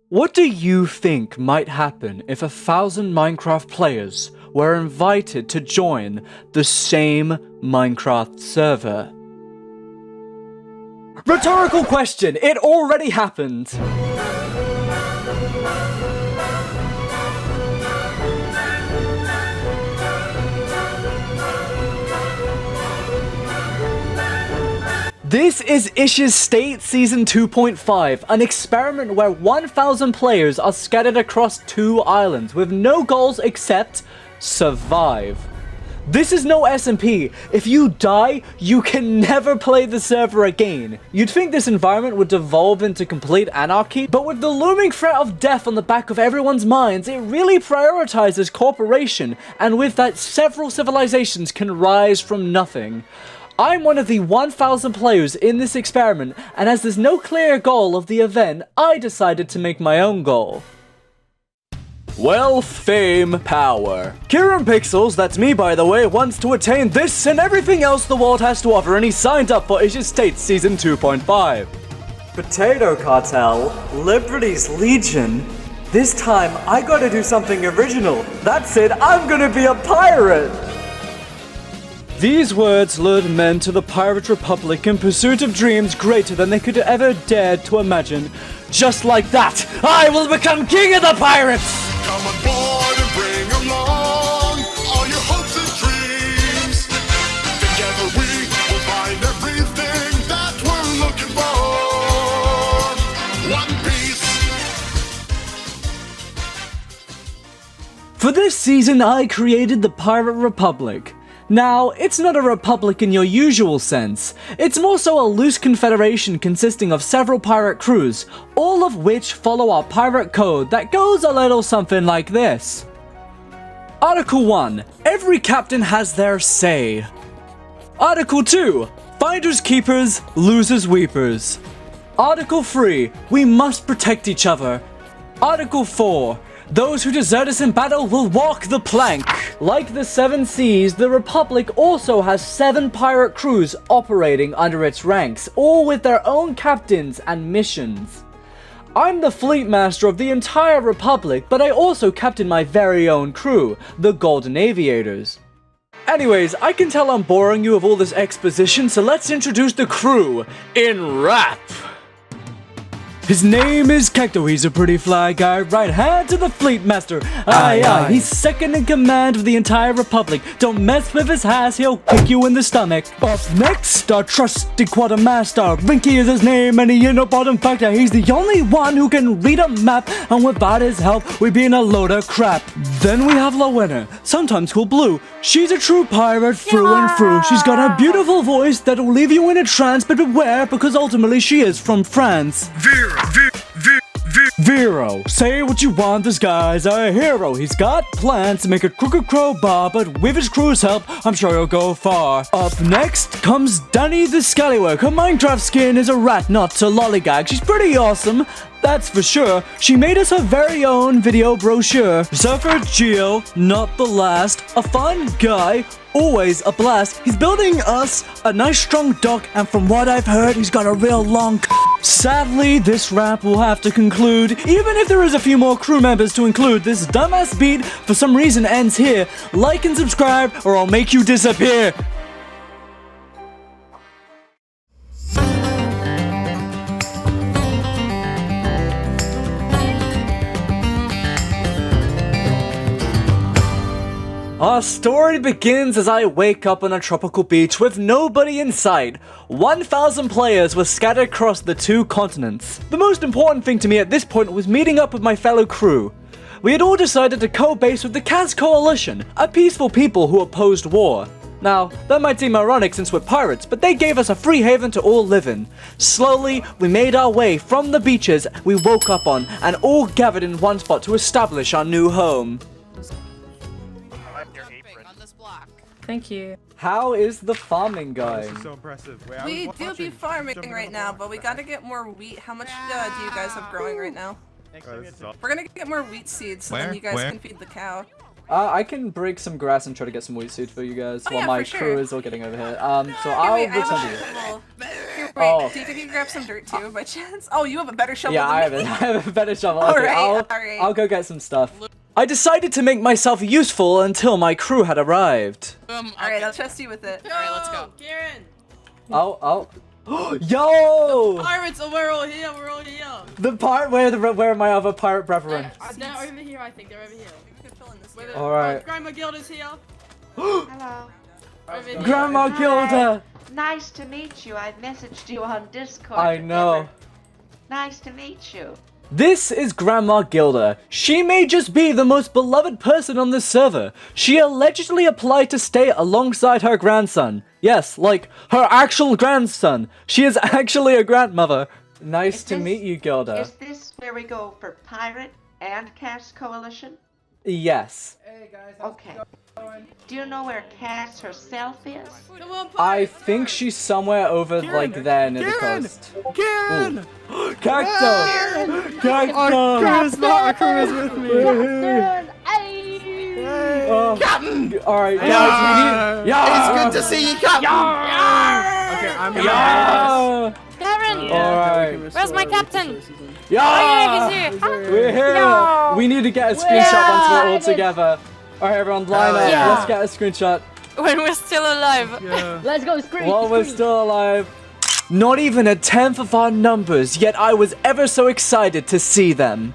What do you think might happen if 1,000 Minecraft players were invited to join the same Minecraft server? Rhetorical question, it already happened! This is Ish's State Season 2.5, an experiment where 1,000 players are scattered across 2 islands with no goals except survive. This is no SMP. If you die, you can never play the server again. You'd think this environment would devolve into complete anarchy, but with the looming threat of death on the back of everyone's minds, it really prioritizes cooperation, and with that, several civilizations can rise from nothing. I'm one of the 1,000 players in this experiment, and as there's no clear goal of the event, I decided to make my own goal. Wealth, fame, power. Kieran Pixels, that's me by the way, wants to attain this and everything else the world has to offer, and he signed up for Ish's State Season 2.5. Potato Cartel, Liberty's Legion. This time, I gotta do something original. That's it, I'm gonna be a pirate! These words lured men to the Pirate Republic in pursuit of dreams greater than they could ever dared to imagine. Just like that, I will become king of the pirates! Come on board and bring along all your hopes and dreams. Together we will find everything that we're looking for. One Piece. For this season, I created the Pirate Republic. Now, it's not a republic in your usual sense. It's more so a loose confederation consisting of several pirate crews, all of which follow our pirate code that goes a little something like this. Article 1. Every captain has their say. Article 2. Finders keepers, losers weepers. Article 3. We must protect each other. Article 4. Those who desert us in battle will walk the plank. Like the 7 Seas, the Republic also has 7 pirate crews operating under its ranks, all with their own captains and missions. I'm the fleet master of the entire Republic, but I also captain my very own crew, the Golden Aviators. Anyways, I can tell I'm boring you with all this exposition, so let's introduce the crew in rap. His name is Kekto, he's a pretty fly guy, right hand to the fleet master. Aye, aye, he's second in command of the entire republic. Don't mess with his ass, he'll kick you in the stomach. Up next, our trusty quartermaster. Rinky is his name and he ain't no bottom factor. He's the only one who can read a map, and without his help, we'd be in a load of crap. Then we have Lowena, sometimes called Blue. She's a true pirate through and through. She's got a beautiful voice that'll leave you in a trance, but beware, because ultimately she is from France. Vero, say what you want, this guy's a hero. He's got plans to make a crooked crowbar, but with his crew's help, I'm sure he'll go far. Up next comes Danny the Scallywag. Her Minecraft skin is a rat, not a lollygag. She's pretty awesome, that's for sure. She made us her very own video brochure. Zephyr Geo, not the last. A fun guy, always a blast. He's building us a nice strong dock, and from what I've heard, he's got a real long Sadly, this rap will have to conclude, even if there is a few more crew members to include. This dumbass beat, for some reason, ends here. Like and subscribe, or I'll make you disappear. Our story begins as I wake up on a tropical beach with nobody in sight. 1,000 players were scattered across the 2 continents. The most important thing to me at this point was meeting up with my fellow crew. We had all decided to co-base with the Kaz Coalition, a peaceful people who opposed war. Now, that might seem ironic since we're pirates, but they gave us a free haven to all live in. Slowly, we made our way from the beaches we woke up on and all gathered in one spot to establish our new home. Thank you. How is the farming going? This is so impressive. Wait, We do be farming right now, but we gotta get more wheat. How much do you guys have growing right now? We're gonna get more wheat seeds so then you guys can feed the cow. I can break some grass and try to get some wheat seed for you guys while yeah, my for crew sure. is all getting over here. So I'll Wait, I return have to you. a shovel. Here, wait, Oh. do you think you can grab some dirt too, by chance? Oh, you have a better shovel Yeah, than I me. have a better shovel. Okay, Alright, alright. I'll go get some stuff. I decided to make myself useful until my crew had arrived. Alright, I'll trust you with it. Alright, let's go. Karen! Oh. Yo! Pirates, oh, we're all here, we're all here. The part where my other pirate brethren. They're over here, I think, they're over here. We could fill in this Where here. the- Alright. Grandma Gilda's here. Hello. Over here. Grandma Gilda! Nice to meet you. I messaged you on Discord. I know. Nice to meet you. This is Grandma Gilda. She may just be the most beloved person on this server. She allegedly applied to stay alongside her grandson. Yes, like, her actual grandson. She is actually a grandmother. Nice Is to this- meet you, Gilda. Is this where we go for Pirate and Cass Coalition? Yes. Okay. Do you know where Cass herself is? Come on, I pirates, think she's somewhere over, like, there near the coast. Karen! Cacto! Cacto! Our crew is with me. Captain! Alright, guys, we need... Yeah! It's good to see you, Captain! Okay, I'm gonna Yeah! Karen! Alright. Where's my captain? Yeah! He's here. We're here! We need to get a screenshot once we're all together. Alright, everyone, line up. yeah. Let's get a screenshot. When we're still alive. Let's go scream. While we're still alive. Not even a tenth of our numbers, yet I was ever so excited to see them.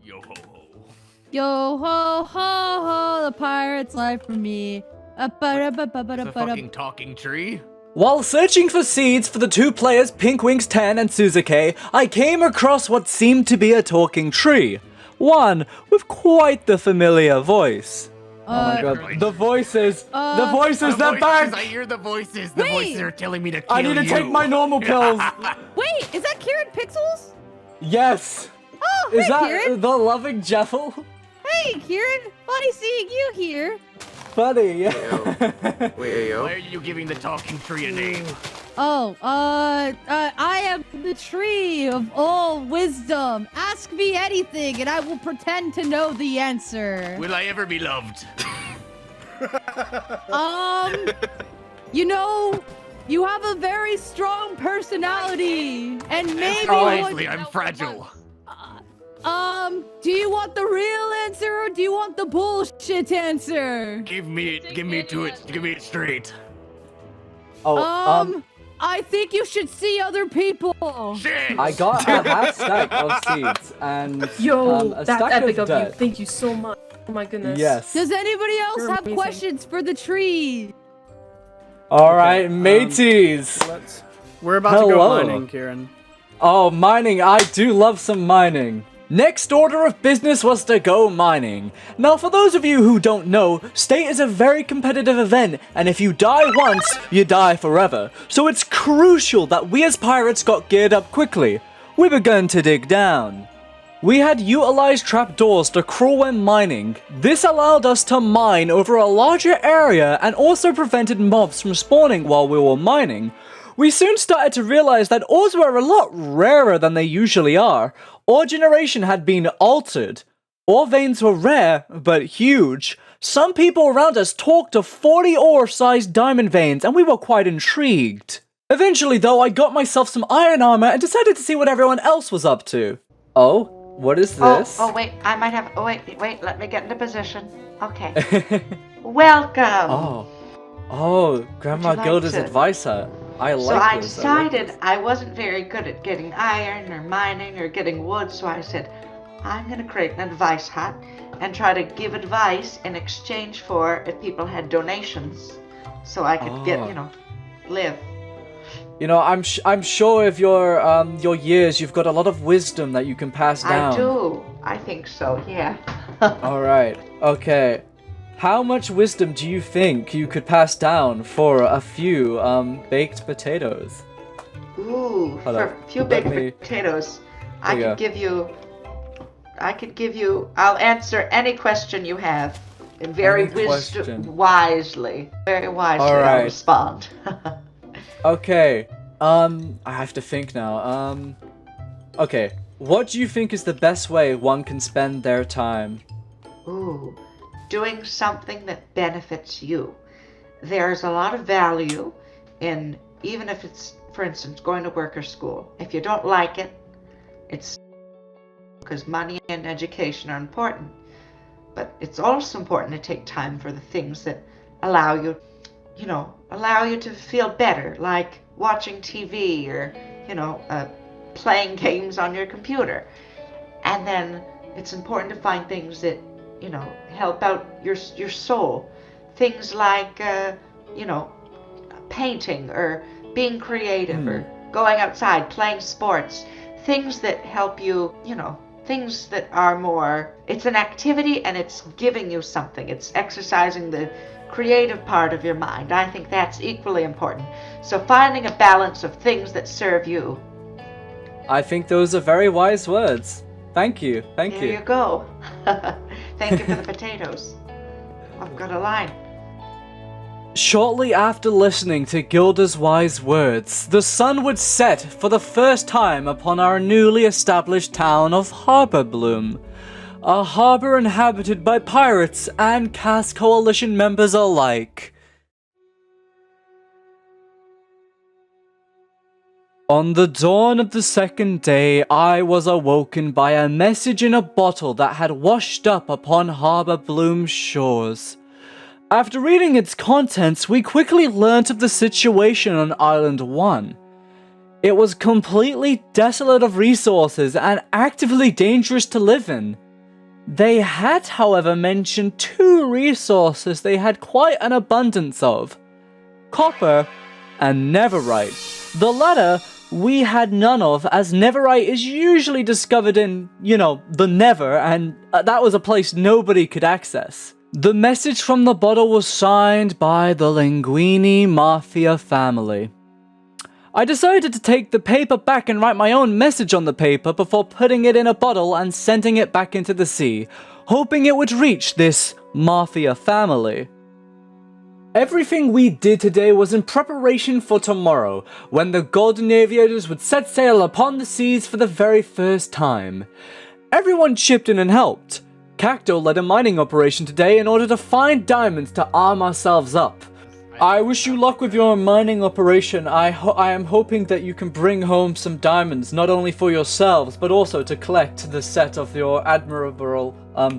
Yo ho ho. Yo ho ho ho, the pirate's life for me. It's a fucking talking tree. While searching for seeds for the two players Pinkwings 10 and Suzuki, I came across what seemed to be a talking tree. One with quite the familiar voice. Oh my god, the voices! They're back! I hear the voices. The Wait. voices are telling me to kill I need to you. take my normal pills! Wait, is that Kieran Pixels? Yes! Oh, Is hey, that Kieran. the loving Jeffel? Hey, Kieran. Funny seeing you here. Buddy, yeah. Why are you giving the talking tree a name? Oh, I am the tree of all wisdom. Ask me anything, and I will pretend to know the answer. Will I ever be loved? You know, you have a very strong personality, and maybe Precisely, I'm fragile. do you want the real answer or do you want the bullshit answer? Give me it straight. Oh, I think you should see other people. Shit! I got a half stack of seeds and a That's stack epic of of you. dirt. Thank you so much. Oh my goodness. Yes. Does anybody else You're have amazing. questions for the tree? Alright, mateys. We're about to go Hello. mining, Kieran. Oh, mining. I do love some mining. Next order of business was to go mining. Now, for those of you who don't know, State is a very competitive event, and if you die once, you die forever. So it's crucial that we as pirates got geared up quickly. We began to dig down. We had utilized trapdoors to crawl when mining. This allowed us to mine over a larger area and also prevented mobs from spawning while we were mining. We soon started to realize that ores were a lot rarer than they usually are. Ore generation had been altered. Ore veins were rare, but huge. Some people around us talked of 40 ore-sized diamond veins, and we were quite intrigued. Eventually, though, I got myself some iron armor and decided to see what everyone else was up to. Oh, what is this? Oh, wait. I might have. Oh, wait. Let me get into position. Okay. Welcome. Oh, Grandma Would you like Gilda's to- advisor. I like So I this. decided I wasn't very good at getting iron or mining or getting wood, so I said, I'm gonna create an advice hut and try to give advice in exchange for if people had donations, so I could get, live. You know, I'm sure of your years, you've got a lot of wisdom that you can pass down. I do. I think so. Yeah. All right. Okay. How much wisdom do you think you could pass down for a few baked potatoes? Ooh, Hold for up. a few Let baked me- potatoes, There you go. I could give you. I'll answer any question you have, very Any question. wisely. Very wisely, All I'll right. respond. Okay. I have to think now. Okay. What do you think is the best way one can spend their time? ooh, doing something that benefits you. There's a lot of value in, even if it's, for instance, going to work or school. If you don't like it, it's because money and education are important. But it's also important to take time for the things that allow you, allow you to feel better, like watching TV or, playing games on your computer. And then it's important to find things that, help out your soul. Things like, painting or being creative or going outside, playing sports. Things that help you, things that are more, it's an activity and it's giving you something. It's exercising the creative part of your mind. I think that's equally important. So finding a balance of things that serve you. I think those are very wise words. Thank you. Thank you. There you go. Thank you for the potatoes. I've got a line. Shortly after listening to Gilda's wise words, the sun would set for the first time upon our newly established town of Harborbloom, a harbor inhabited by pirates and Caste Coalition members alike. On the dawn of the second day, I was awoken by a message in a bottle that had washed up upon Harborbloom's shores. After reading its contents, we quickly learnt of the situation on Island 1. It was completely desolate of resources and actively dangerous to live in. They had, however, mentioned 2 resources they had quite an abundance of: copper and netherite. The latter we had none of, as netherite is usually discovered in, the nether, and that was a place nobody could access. The message from the bottle was signed by the Linguini Mafia family. I decided to take the paper back and write my own message on the paper before putting it in a bottle and sending it back into the sea, hoping it would reach this Mafia family. Everything we did today was in preparation for tomorrow, when the Golden Aviators would set sail upon the seas for the very first time. Everyone chipped in and helped. Cacto led a mining operation today in order to find diamonds to arm ourselves up. I wish you luck with your mining operation. I am hoping that you can bring home some diamonds, not only for yourselves, but also to collect the set of your admirable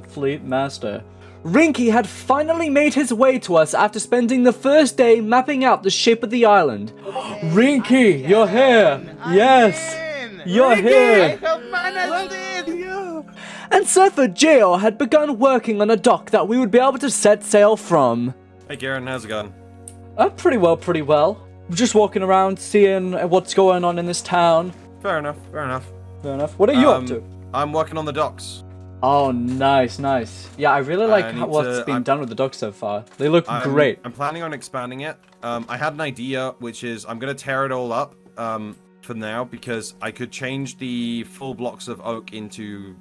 fleet master. Rinky had finally made his way to us after spending the first day mapping out the shape of the island. Rinky, you're here! Yes! You're here! And Surfer Geo had begun working on a dock that we would be able to set sail from. Hey Garen, how's it going? Pretty well. We're just walking around, seeing what's going on in this town. Fair enough. What are you up to? I'm working on the docks. Oh, nice. Yeah, I really like what's been done with the docks so far. They look great. I'm planning on expanding it. I had an idea, which is I'm going to tear it all up for now, because I could change the full blocks of oak into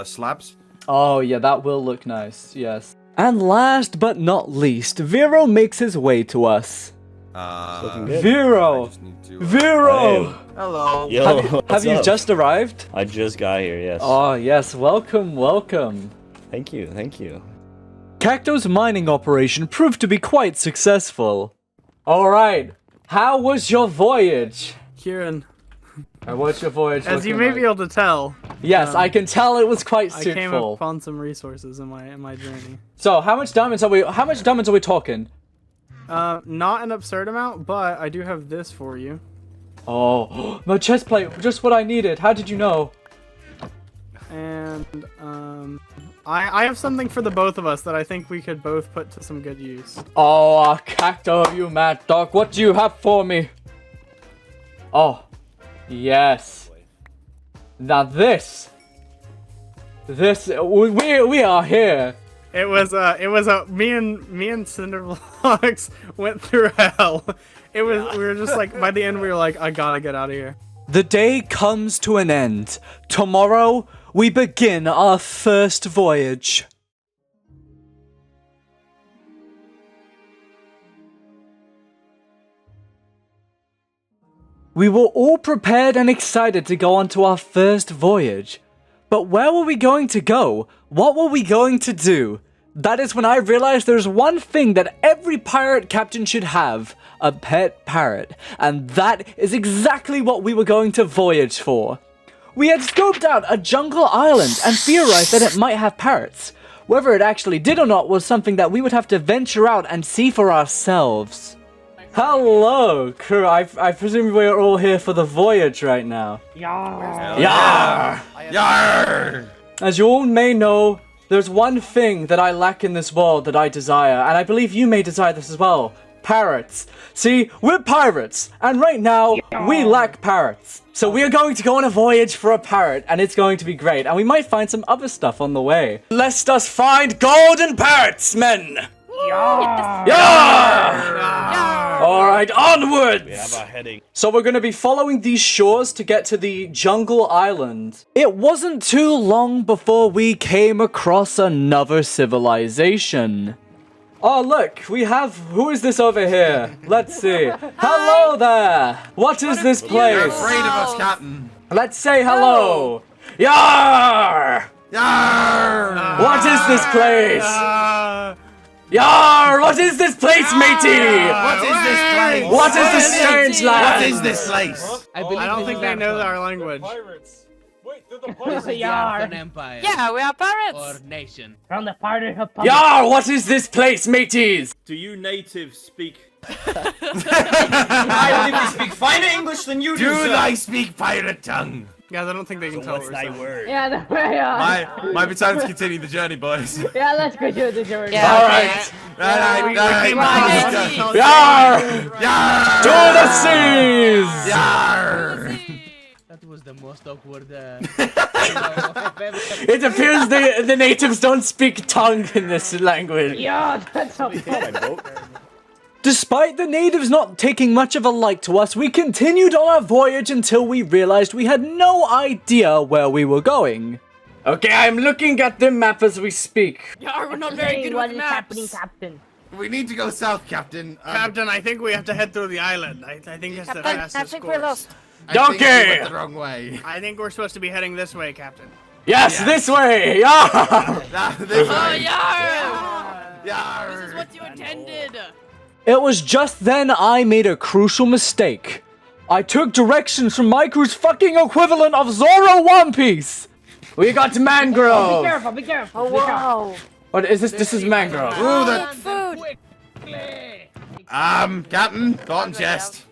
slabs. Oh, yeah, that will look nice, yes. And last but not least, Vero makes his way to us. Vero! Vero! Hey. Hello. Yo, have you just arrived? I just got here, yes. Oh, yes, welcome. Thank you. Cacto's mining operation proved to be quite successful. Alright, how was your voyage? Kieran. What's your voyage As you may be able to tell. Yes, I can tell it was quite suitful. I came upon some resources in my journey. So, how much diamonds are we talking? Not an absurd amount, but I do have this for you. Oh, my chest plate, just what I needed. How did you know? And, I have something for the both of us that I think we could both put to some good use. Oh, Cacto, you mad dog. What do you have for me? Oh, yes. Now this, we are here. It was me and Cinderblocks went through hell. We were just like, by the end we were like, I gotta get out of here. The day comes to an end. Tomorrow, we begin our first voyage. We were all prepared and excited to go on to our first voyage. But where were we going to go? What were we going to do? That is when I realized there's one thing that every pirate captain should have. A pet parrot. And that is exactly what we were going to voyage for. We had scoped out a jungle island and theorized that it might have parrots. Whether it actually did or not was something that we would have to venture out and see for ourselves. Hello, crew. I presume we're all here for the voyage right now. Yar! Yar! As you all may know, there's one thing that I lack in this world that I desire, and I believe you may desire this as well. Parrots. See, we're pirates, and right now, we lack parrots. So we are going to go on a voyage for a parrot, and it's going to be great, and we might find some other stuff on the way. Let us find golden parrots, men! Alright, onwards! We have our heading. So we're going to be following these shores to get to the jungle island. It wasn't too long before we came across another civilization. Oh, look, we have... Who is this over here? Let's see. Hello there! What is this place? You're afraid of us, Captain. Let's say hello! Yar! Yar! What is this place? Yar! What is this place, matey? What is this place? What is this strange land? What is this place? I don't think they know our language. Yeah, we are pirates. Yar! What is this place, mateys? Do you natives speak? I only speak finer English than you do. Do I speak pirate tongue? Guys, I don't think they can tell What's what we're thy saying. word? Might be time to continue the journey, boys. Yeah, let's go do the journey. Yeah, Alright. Yar! Yar! To the seas! Yar! That was the most awkward. It appears the natives don't speak tongue in this language. Yeah, that's a Despite the natives not taking much of a like to us, we continued on our voyage until we realized we had no idea where we were going. Okay, I'm looking at the map as we speak. Yeah, we're not very good with maps. Captain? We need to go south, Captain. Captain, I think we have to head through the island. I think that's the Captain, fastest I think course. we're lost. I think Okay. we went the wrong way. I think we're supposed to be heading this way, Captain. Yes, this way! Yeah! This Oh, way. yeah! Yar! This is what you intended. It was just then I made a crucial mistake. I took directions from my crew's fucking equivalent of Zoro One Piece! We got mangrove! Be careful. Oh, wow. What is this? This is mangrove. Ooh, that... Food. Captain, bottom chest.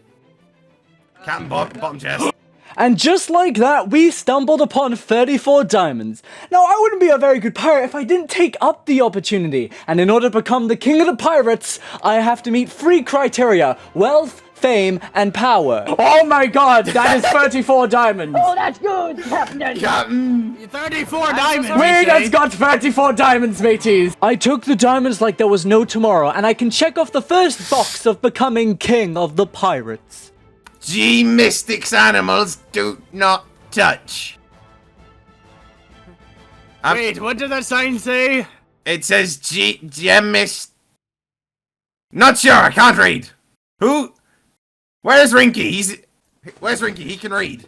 Captain, bottom chest. And just like that, we stumbled upon 34 diamonds. Now, I wouldn't be a very good pirate if I didn't take up the opportunity. And in order to become the king of the pirates, I have to meet 3 criteria: wealth, fame, and power. Oh my god, that is 34 diamonds. Oh, that's good, Captain. Captain! 34 diamonds! We just got 34 diamonds, mateys! I took the diamonds like there was no tomorrow, and I can check off the first box of becoming king of the pirates. G mystics animals do not touch. Wait, what did that sign say? It says Gemist. Not sure, I can't read. Who? Where's Rinky? Where's Rinky? He can read.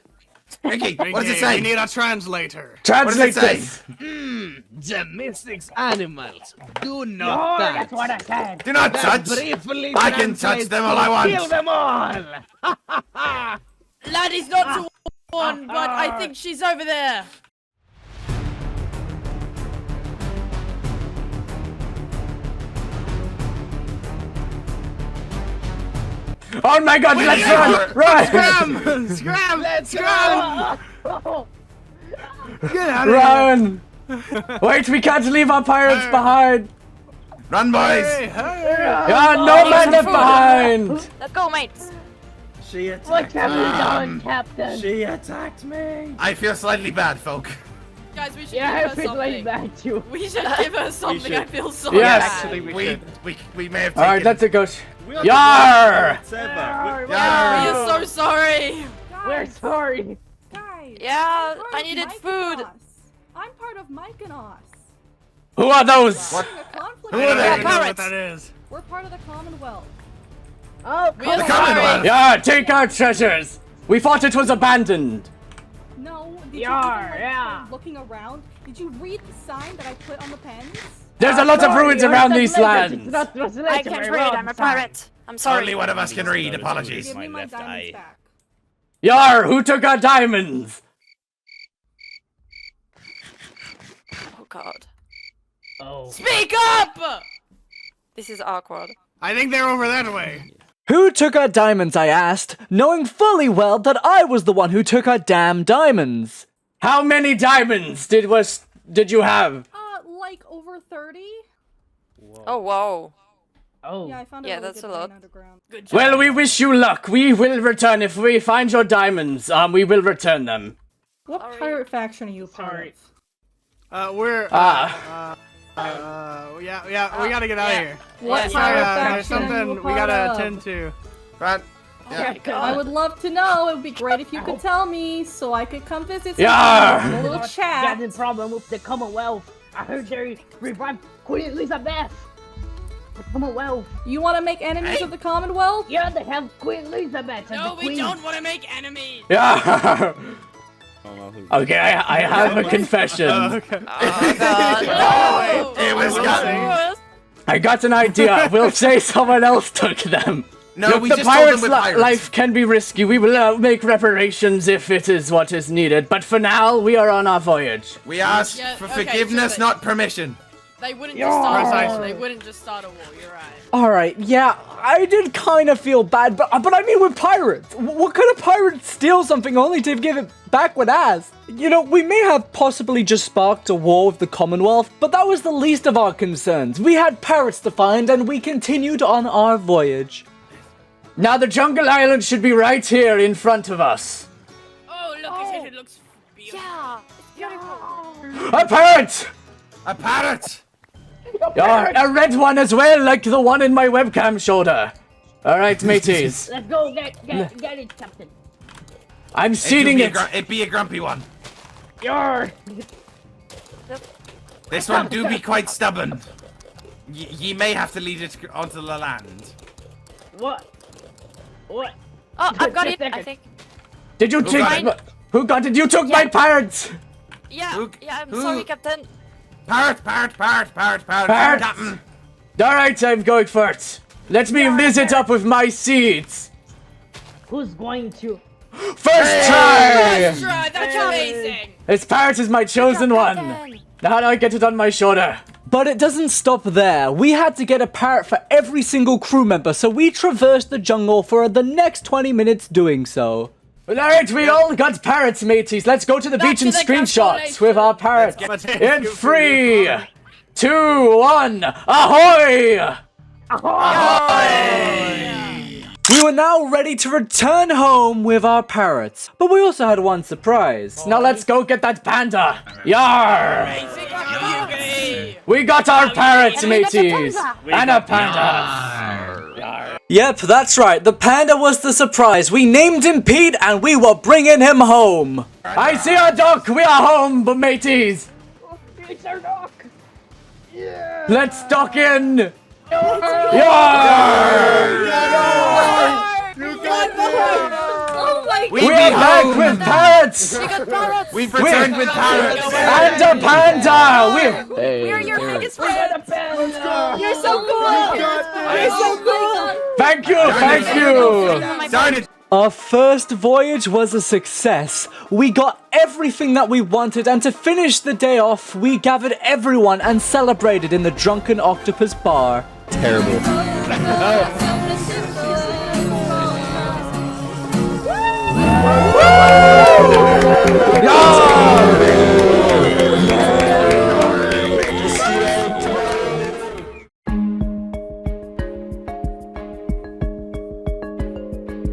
Rinky, what does it say? We need a translator. Translate What does it this. The mystics animals do Oh, not that's what I said. Do not touch. briefly I can touch them all I want. Kill them all. Laddie's not to one, but I think she's over there. Oh my god, let's run! Run! Scram! Scram! Let's scram! Get out of Run! Wait, we can't leave our pirates behind! Run, boys! Yeah, no man left behind! Let's go, mates. She What attacked have you me. done, Captain? She attacked me. I feel slightly bad, folk. Guys, we should Yeah, I give her feel like something. that too. We should give her something. I should. feel sorry. Yes. Actually, We may have taken... Alright, let's go. We are Yar! the Yar! We are so sorry. We're sorry. Guys, Yeah, I needed food. I'm part of Mykonos. Who are those? What? Conflict. Who are I don't they? even know what Pirates. that is. We're part of the Commonwealth. Oh, We are The sorry. Commonwealth! Yeah, take our treasures! We thought it was abandoned! No. Did you even, looking around? Did you read the sign that I put on the pens? There's a lot of ruins around these lands. I can't read. I'm a pirate. I'm sorry. Only one of us can read. Apologies. Give me my diamonds back. Yar, who took our diamonds? Oh God. Oh. Speak up! This is awkward. I think they're over that way. Who took our diamonds, I asked, knowing fully well that I was the one who took our damn diamonds. How many diamonds did you have? Like over 30? Oh whoa. Oh. Yeah, I found Yeah, really that's good a lot. vein underground. Good job. Well, we wish you luck. We will return if we find your diamonds. We will return them. What pirate faction are you part of? We're. Yeah, we gotta get out of here. What Yeah, pirate There's faction are you something a we part gotta of? attend to. Brad. Yeah. I would love to know. It would be great if you could tell me so I could come visit. Yeah. Have a little chat. Got a problem with the Commonwealth. I heard they revived Queen Elizabeth. The Commonwealth. You want to make enemies of the Commonwealth? Yeah, they have Queen Elizabeth. And No, the we Queen. don't want to make enemies. Yeah. Okay, I have a confession. Okay. Oh God. It was gotten. I got an idea. We'll say someone else took them. No, Look, we the just told them pirate's with pirates. life can be risky. We will make reparations if it is what is needed. But for now, we are on our voyage. We asked Yeah, for okay, forgiveness, so not permission. They wouldn't just start a war. They wouldn't just start a war. You're right. Alright, yeah, I did kind of feel bad, but I mean, we're pirates. What kind of pirate steals something only to give it back when asked? You know, we may have possibly just sparked a war with the Commonwealth, but that was the least of our concerns. We had pirates to find, and we continued on our voyage. Now the jungle island should be right here in front of us. Oh, look at it. It looks beautiful. Yeah, it's beautiful. A parrot! A parrot! A red one as well, like the one in my webcam shoulder. Alright, mateys. Let's go get it, Captain. I'm seeding it. It'd be a grumpy one. Yar. This one do be quite stubborn. Ye may have to lead it onto the land. What? What? Oh, I've got Just it. a I second. think. Did you take Who got it? You took my pirates! Yeah. Yeah. I'm sorry, Captain. Parrot! Parrot! Captain! Alright, I'm going first. Let me visit up with my seeds. Who's going to? First try! Let's try. That's amazing. This parrot is my chosen one. Now I get it on my shoulder. But it doesn't stop there. We had to get a parrot for every single crew member, so we traversed the jungle for the next 20 minutes doing so. Alright, we all got parrots, mateys. Let's go to the beach and screenshots with our parrots. In 3, 2, 1, ahoy! Ahoy! We were now ready to return home with our parrots, but we also had one surprise. Now let's go get that panda. Yar! We got our parrots, mateys, and a panda. Yep, that's right. The panda was the surprise. We named him Pete, and we were bringing him home. I see our dock. We are home, mateys. It's our dock. Yeah. Let's dock in. We are back with parrots! We got parrots! We've returned with parrots! And a panda! We're your biggest fans! You're so cool! You're so cool! Thank you! Our first voyage was a success. We got everything that we wanted, and to finish the day off, we gathered everyone and celebrated in the Drunken Octopus Bar. Terrible.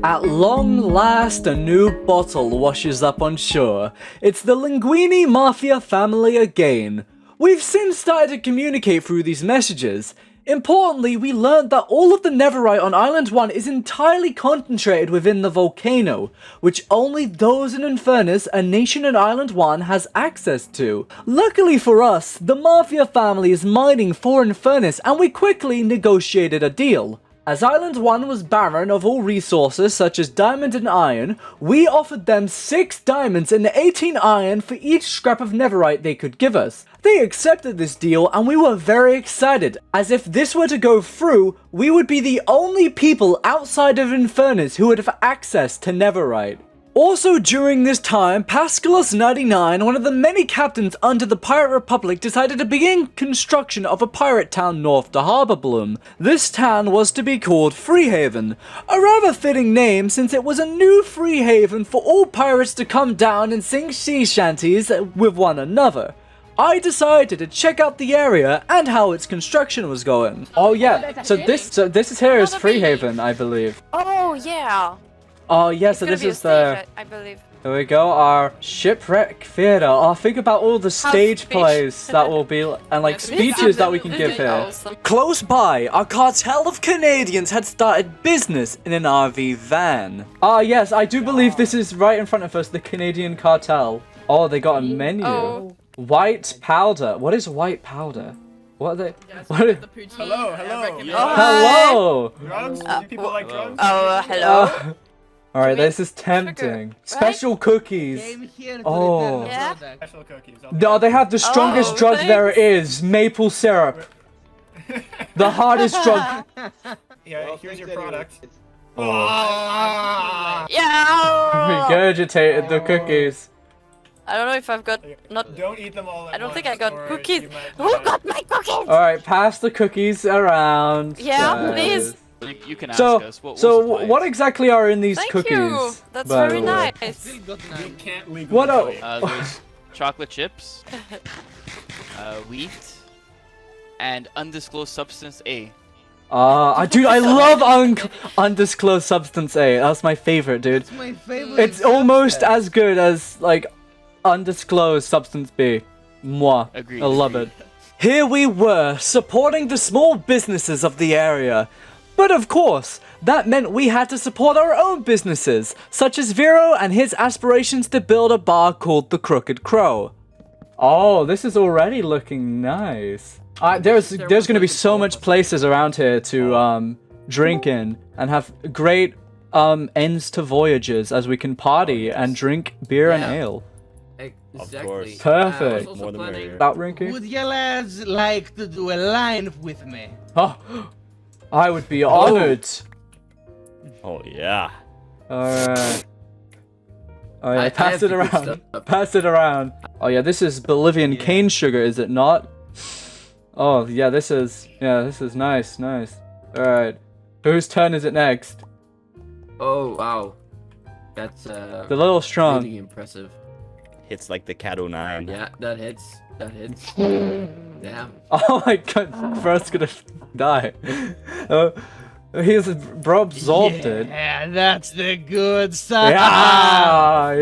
At long last, a new bottle washes up on shore. It's the Linguini Mafia family again. We've since started to communicate through these messages. Importantly, we learned that all of the netherite on Island 1 is entirely concentrated within the volcano, which only those in Infernus, a nation in Island 1, has access to. Luckily for us, the Mafia family is mining for Infernus, and we quickly negotiated a deal. As Island 1 was barren of all resources such as diamond and iron, we offered them 6 diamonds and 18 iron for each scrap of netherite they could give us. They accepted this deal and we were very excited, as if this were to go through, we would be the only people outside of Infernus who would have access to netherite. Also during this time, Pascalus99, one of the many captains under the Pirate Republic, decided to begin construction of a pirate town north to Harborbloom. This town was to be called Freehaven, a rather fitting name since it was a new free haven for all pirates to come down and sing sea shanties with one another. I decided to check out the area and how its construction was going. Oh yeah, so this is here is Freehaven, I believe. Oh yeah. Oh yeah, so this is the... I believe. There we go, our shipwreck theater. Oh, think about all the stage plays that will be, and like speeches that we can give here. Awesome. Close by, a cartel of Canadians had started business in an RV van. Ah yes, I do believe this is right in front of us, the Canadian cartel. Oh, they got a menu. Oh. White powder. What is white powder? What are they? What are... Hello. Hello! Drugs? People like drugs? Oh, hello. Alright, this is tempting. Special cookies. Oh. Yeah. Special cookies. No, they have the strongest drug there is. Maple syrup. The hardest drug. Yeah, here's your product. Yeah. Regurgitated the cookies. I don't know if I've got not. Don't eat them all. I don't think I got cookies. Who got my cookies? Alright, pass the cookies around. Yeah, please. You can ask us. What exactly are in these Thank cookies? you. That's by very the way? nice. We can't legally What play. There's chocolate chips, wheat, and undisclosed substance A. Dude, I love undisclosed substance A. That's my favorite, dude. It's my favorite. It's almost as good as like undisclosed substance B. Mwah. Agreed. I love it. Here we were, supporting the small businesses of the area. But of course, that meant we had to support our own businesses, such as Vero and his aspirations to build a bar called the Crooked Crow. Oh, this is already looking nice. There's going to be so much places around here to drink in and have great ends to voyages as we can party and drink beer and ale. Of course. Perfect. More the merrier. About drinking? Would you lads like to do a line with me? Oh, I would be honored. Oh yeah. Alright. Oh yeah, pass it around. Pass it around. Oh yeah, this is Bolivian cane sugar, is it not? Oh yeah, this is nice. Alright. Whose turn is it next? Oh wow. That's The little strong. really impressive. Hits like the Cat 09. Yeah, that hits. Damn. Oh my god, Bro's gonna die. Bro absorbed it. Yeah, that's the good side. Yeah.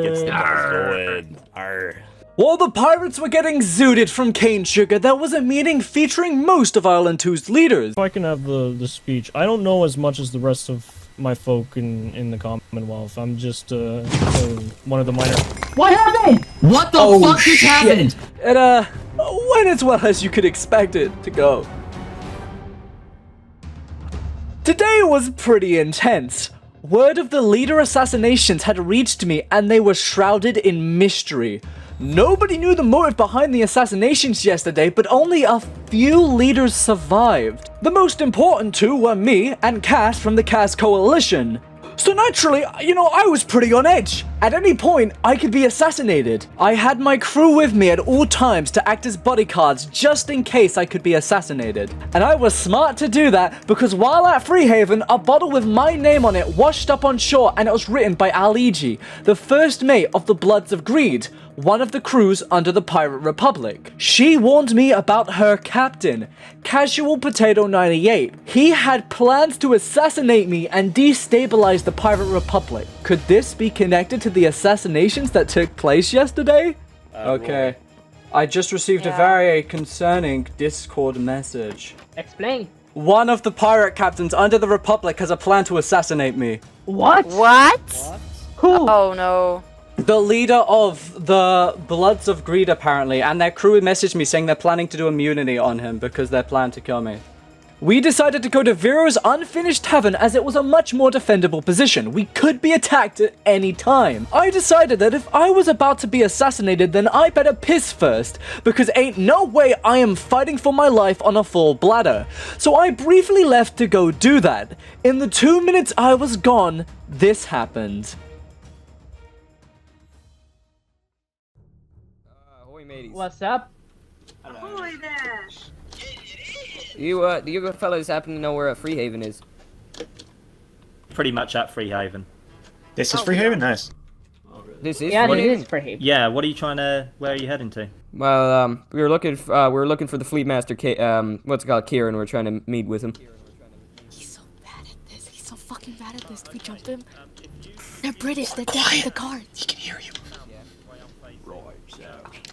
Gets the balls going. Arr. While the pirates were getting zooted from cane sugar, there was a meeting featuring most of Island 2's leaders. If I can have the speech. I don't know as much as the rest of my folk in the Commonwealth. I'm just one of the minor... What happened? What the fuck just happened? It went as well as you could expect it to go. Today was pretty intense. Word of the leader assassinations had reached me and they were shrouded in mystery. Nobody knew the motive behind the assassinations yesterday, but only a few leaders survived. The most important two were me and Cass from the Cass Coalition. So naturally, I was pretty on edge. At any point, I could be assassinated. I had my crew with me at all times to act as bodyguards just in case I could be assassinated. And I was smart to do that because while at Freehaven, a bottle with my name on it washed up on shore and it was written by Aligi, the first mate of the Bloods of Greed, one of the crews under the Pirate Republic. She warned me about her captain, Casual Potato 98. He had plans to assassinate me and destabilize the Pirate Republic. Could this be connected to the assassinations that took place yesterday? Okay. I just received a very concerning Discord message. Explain. One of the pirate captains under the Republic has a plan to assassinate me. What? Who? Oh no. The leader of the Bloods of Greed, apparently, and their crew messaged me saying they're planning to do immunity on him because they're planning to kill me. We decided to go to Vero's unfinished tavern as it was a much more defendable position. We could be attacked at any time. I decided that if I was about to be assassinated, then I better piss first, because ain't no way I am fighting for my life on a full bladder. So I briefly left to go do that. In the 2 minutes I was gone, this happened. Ahoy, mateys. What's up? Ahoy there. Do you fellas happen to know where Freehaven is? Pretty much at Freehaven. This is Freehaven? Nice. This is Yeah, Freehaven? it is Freehaven. Yeah, what are you trying to... Where are you heading to? Well, we were looking for the Fleet Master, what's it called, Kieran. We're trying to meet with him. He's so bad at this. He's so fucking bad at this. Did we jump him? They're British. They're definitely the cards. He can hear you.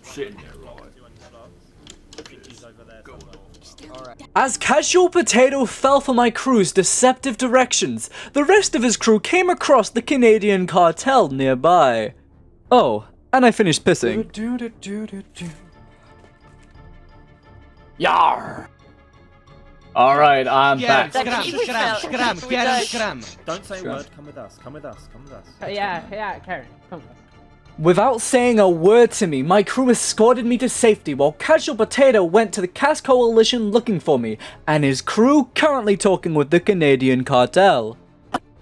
Sitting there, right. As Casual Potato fell for my crew's deceptive directions, the rest of his crew came across the Canadian cartel nearby. Oh, and I finished pissing. Yar! Alright, I'm back. Don't say a word, come with us, come with us, come with us. Yeah, Karen, come on. Without saying a word to me, my crew escorted me to safety while Casual Potato went to the Cass Coalition looking for me, and his crew currently talking with the Canadian cartel.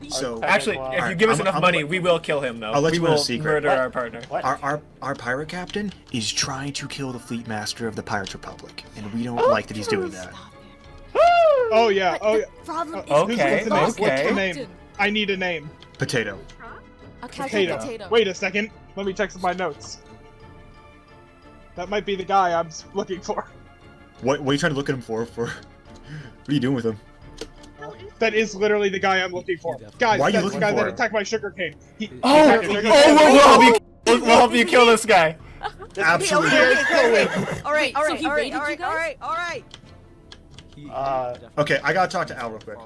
So Actually, if you give us enough money, we will kill him, though. I'll let we you know a will secret. murder our partner. Our pirate captain is trying to kill the fleet master of the Pirates Republic, and we don't like that he's doing that. Oh yeah, oh yeah. Okay, What's the name? I need a name. Potato. Potato. Wait a second. Let me check my notes. That might be the guy I'm looking for. What are you trying to look at him for? What are you doing with him? That is literally the guy I'm looking for. Guys, Why are you that's the looking guy for that him? attacked my sugarcane. We'll help you kill this guy. Absolutely. Alright. Okay, I gotta talk to Al real quick.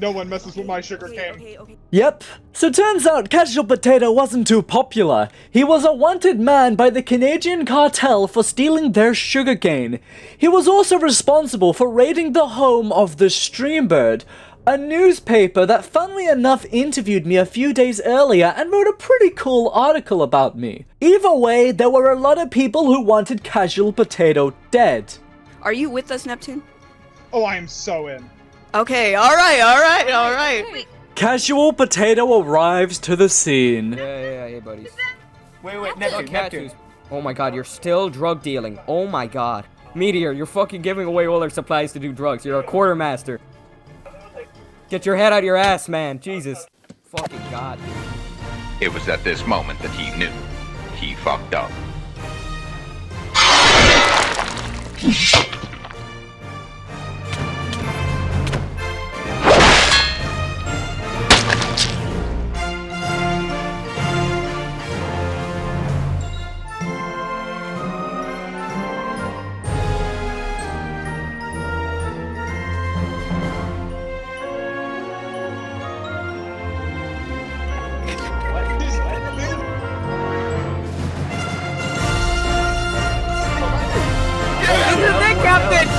No one messes with my sugarcane. Yep, so turns out Casual Potato wasn't too popular. He was a wanted man by the Canadian cartel for stealing their sugarcane. He was also responsible for raiding the home of the Streambird, a newspaper that funnily enough interviewed me a few days earlier and wrote a pretty cool article about me. Either way, there were a lot of people who wanted Casual Potato dead. Are you with us, Neptune? Oh, I am so in. Okay, alright. Casual Potato arrives to the scene. Yeah, hey buddies. Wait, Neptune. Oh my god, you're still drug dealing. Oh my god. Meteor, you're fucking giving away all our supplies to do drugs. You're a quartermaster. Get your head out of your ass, man. Jesus. Fucking god. It was at this moment that he knew. He fucked up.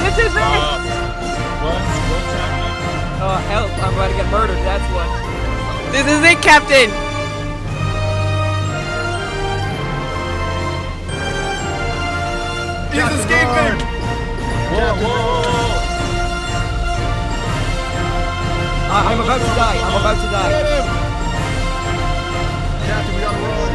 This is it! Oh, help, I'm about to get murdered, that's what. This is it, Captain! He's escaping! I'm about to die, Captain, we gotta run.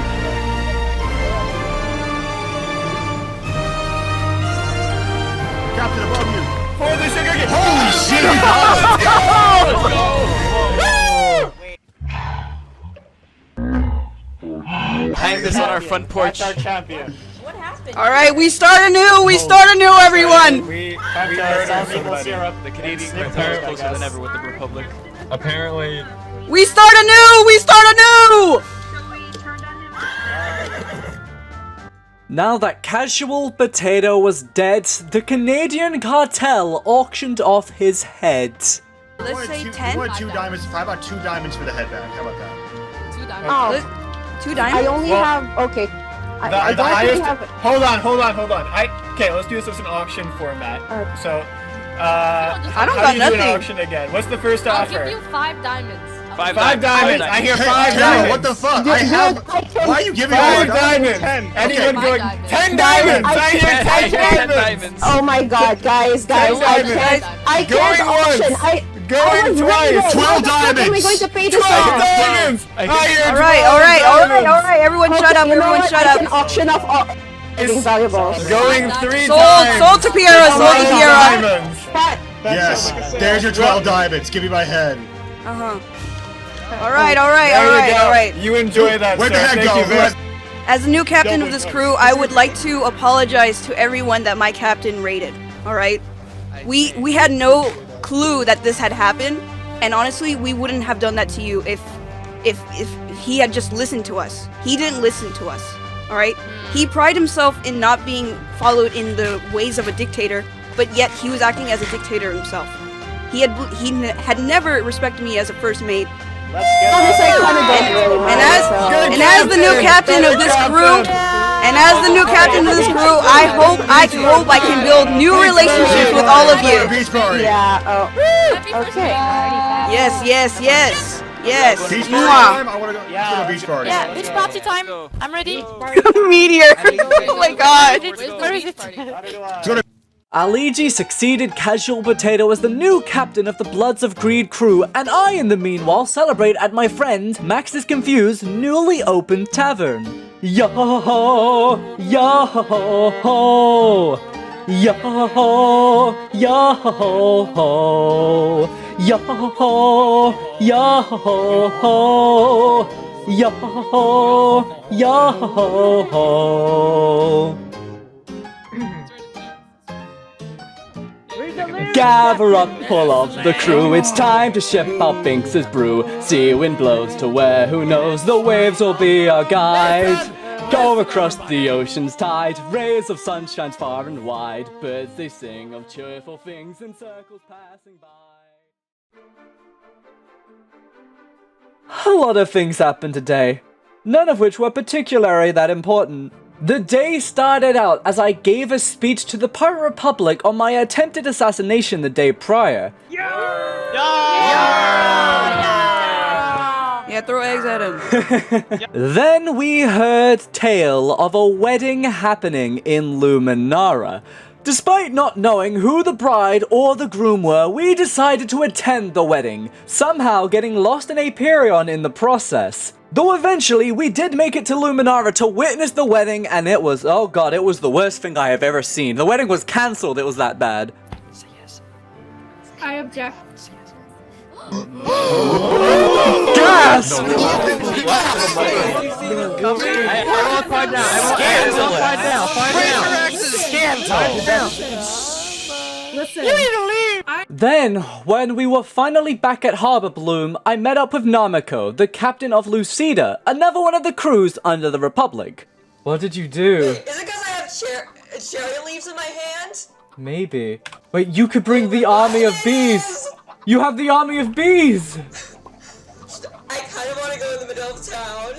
Captain, above you. For the sugarcane! Holy shit! Hang this on our front porch. That's our champion. Alright, we start anew, everyone! We heard our maple syrup. The Canadian cartel is closer than ever with the Republic. Apparently. We start anew! Now that Casual Potato was dead, the Canadian cartel auctioned off his head. Let's say 10. You want 2 diamonds? How about 2 diamonds for the headband? How about that? 2 diamonds. Oh, 2 diamonds? I only have, okay. I The don't highest. have. Hold on. Okay, let's do this as an auction format. So, I don't how got do you do an nothing. auction again? What's the first I'll offer? give you 5 diamonds. Five diamonds. I hear Hey, 5 Carol, diamonds. what the fuck? I have. Why are you giving 5 me diamonds. 10. Anyone Okay. going? 5 10 diamonds. I hear 10 diamonds. diamonds. Oh my god, guys, Ten diamonds. I can't Going auction. once. I Going was twice. ready. 12 How the fuck am I diamonds. going to pay this 12 off? diamonds. I hear All right, 12 all right, all right, diamonds. all right. Everyone shut up. You know Everyone what? shut I up. can auction off all valuables. Going 3 Sold, times. sold to Piera, sold to 12 Piera. diamonds. But Yes, there's your 12 diamonds. Give me my head. Uh-huh. All right, all right, There all you right, go. all right. You enjoy that, Where'd sir. the head Thank go? you very As the new captain of this crew, I would like to apologize to everyone that my captain raided. All right, we had no clue that this had happened, and honestly, we wouldn't have done that to you if he had just listened to us. He didn't listen to us. All right, he prided himself in not being followed in the ways of a dictator, but yet he was acting as a dictator himself. He had never respected me as a first mate. And as the new captain of this crew, I hope I can build new relationships with all of you. Beach party. yeah, okay. Yes, yes, yes, yes. Beach party Mwah. time? I want to go to a beach party. Yeah, beach party time. I'm ready. Meteor. Oh my god. Where is it? Aligi succeeded Casual Potato as the new captain of the Bloods of Greed crew, and I, in the meanwhile, celebrate at my friend Max is Confused newly opened tavern. Yo ho, yo ho ho, yo ho, yo ho ho, yo ho, yo ho ho, yo ho, yo ho ho. Gather up, pull off the crew, it's time to ship out Binks's brew. Sea wind blows to where, who knows, the waves will be our guide. Go across the ocean's tide, rays of sunshine far and wide. Birds they sing of cheerful things in circles passing by. A lot of things happened today, none of which were particularly that important. The day started out as I gave a speech to the Pirate Republic on my attempted assassination the day prior. Yeah, throw eggs at him. Then we heard tale of a wedding happening in Luminara. Despite not knowing who the bride or the groom were, we decided to attend the wedding, somehow getting lost in Aperion in the process. Though eventually we did make it to Luminara to witness the wedding, and it was, oh god, it was the worst thing I have ever seen. The wedding was cancelled, it was that bad. Say yes. I object. Gasp! Listen. Then, when we were finally back at Harborbloom, I met up with Namiko, the captain of Lucida, another one of the crews under the Republic. What did you do? Is it because I have cherry leaves in my hand? Maybe. Wait, you could bring the army of bees! You have the army of bees! I kind of want to go in the middle of town.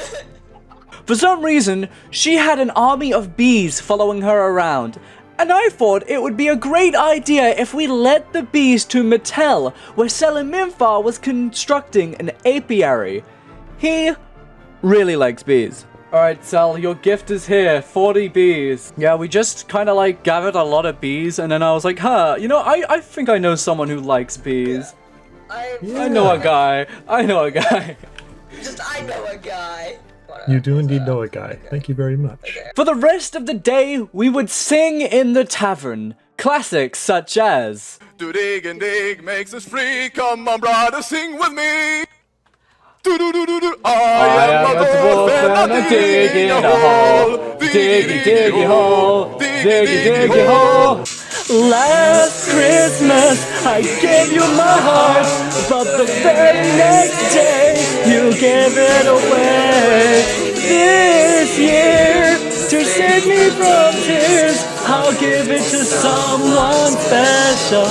For some reason, she had an army of bees following her around, and I thought it would be a great idea if we led the bees to Mattel, where Seliminfar was constructing an apiary. He really likes bees. Alright, Sel, your gift is here, 40 bees. Yeah, we just kind of like gathered a lot of bees, and then I was like, huh, you know, I think I know someone who likes bees. I know a guy. I know a guy. I know a guy. You do indeed know a guy. Thank you very much. For the rest of the day, we would sing in the tavern. Classics such as... To dig and dig makes us free. Come on, brother, sing with me. I am a dwarf and I dig in a hole. Diggy, diggy hole. Diggy, diggy hole. Last Christmas, I gave you my heart, but the very next day, you gave it away. This year, to save me from tears, I'll give it to someone special.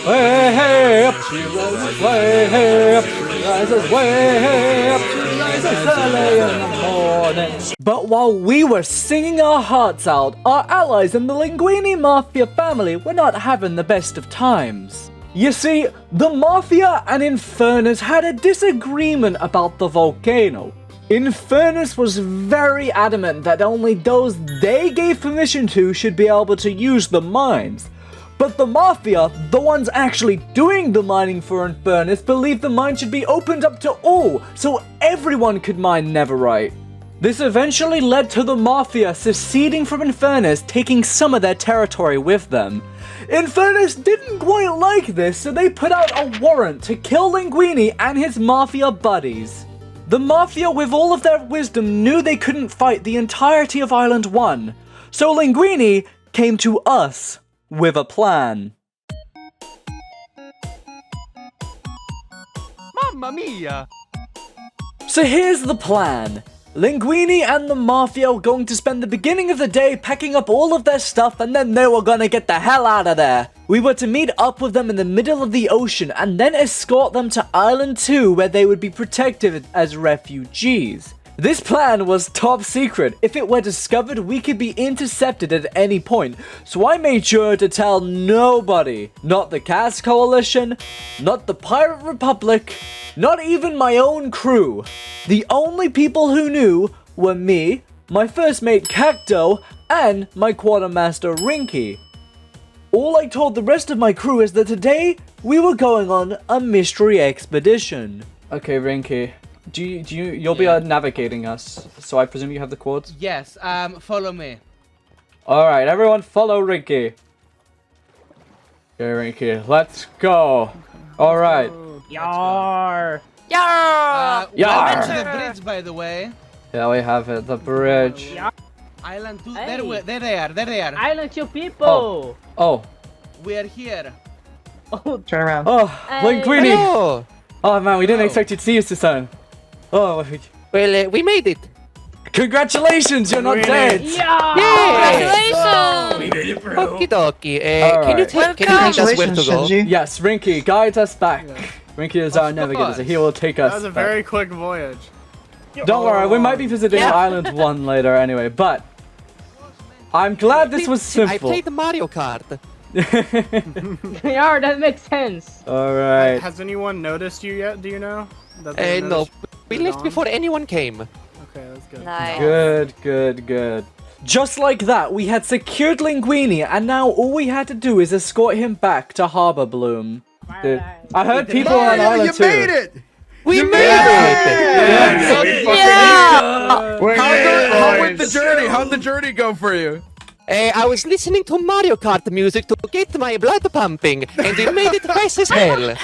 Way up, she rises way up, she rises way up, she rises early in the morning. But while we were singing our hearts out, our allies in the Linguini Mafia family were not having the best of times. You see, the Mafia and Infernus had a disagreement about the volcano. Infernus was very adamant that only those they gave permission to should be able to use the mines. But the Mafia, the ones actually doing the mining for Infernus, believed the mine should be opened up to all, so everyone could mine Neverite. This eventually led to the Mafia seceding from Infernus, taking some of their territory with them. Infernus didn't quite like this, so they put out a warrant to kill Linguini and his Mafia buddies. The Mafia, with all of their wisdom, knew they couldn't fight the entirety of Island 1, so Linguini came to us with a plan. Mamma mia! So here's the plan. Linguini and the Mafia were going to spend the beginning of the day packing up all of their stuff, and then they were gonna get the hell out of there. We were to meet up with them in the middle of the ocean and then escort them to Island 2, where they would be protected as refugees. This plan was top secret. If it were discovered, we could be intercepted at any point, so I made sure to tell nobody. Not the Cast Coalition, not the Pirate Republic, not even my own crew. The only people who knew were me, my first mate Cacto, and my quartermaster Rinky. All I told the rest of my crew is that today we were going on a mystery expedition. Okay, Rinky. You'll be navigating us, so I presume you have the codes? Yes, follow me. Alright, everyone follow Rinky. Okay, Rinky, let's go. Alright. Yar! Yar! We went to the bridge, by the way. Yeah, we have it, the bridge. Island 2, Hey. there they are. Island 2 people! Oh. We are here. Oh, Turn around. Oh, Hey. Linguini! Hello. Oh man, we didn't expect you to see us this time. Oh, Well, we made it. congratulations, you're not dead! Congratulations! We made it, bro. Okie dokie. Can you tell us where to go? Yes, Rinky, guide us back. Rinky is our navigator, so he will take us That was a back. very quick voyage. Don't worry, we might be visiting Island 1 later anyway, but I'm glad this was simple. I played the Mario Kart. Yar, that makes sense. Alright. Has anyone noticed you yet? Do you know? No. We left before anyone came. Okay, that's good. Nice. Good. Just like that, we had secured Linguini, and now all we had to do is escort him back to Harborbloom. Dude, I heard people on Island 2. We made it! How went the journey? How'd the journey go for you? I was listening to Mario Kart music to get my blood pumping, and we made it fast as hell.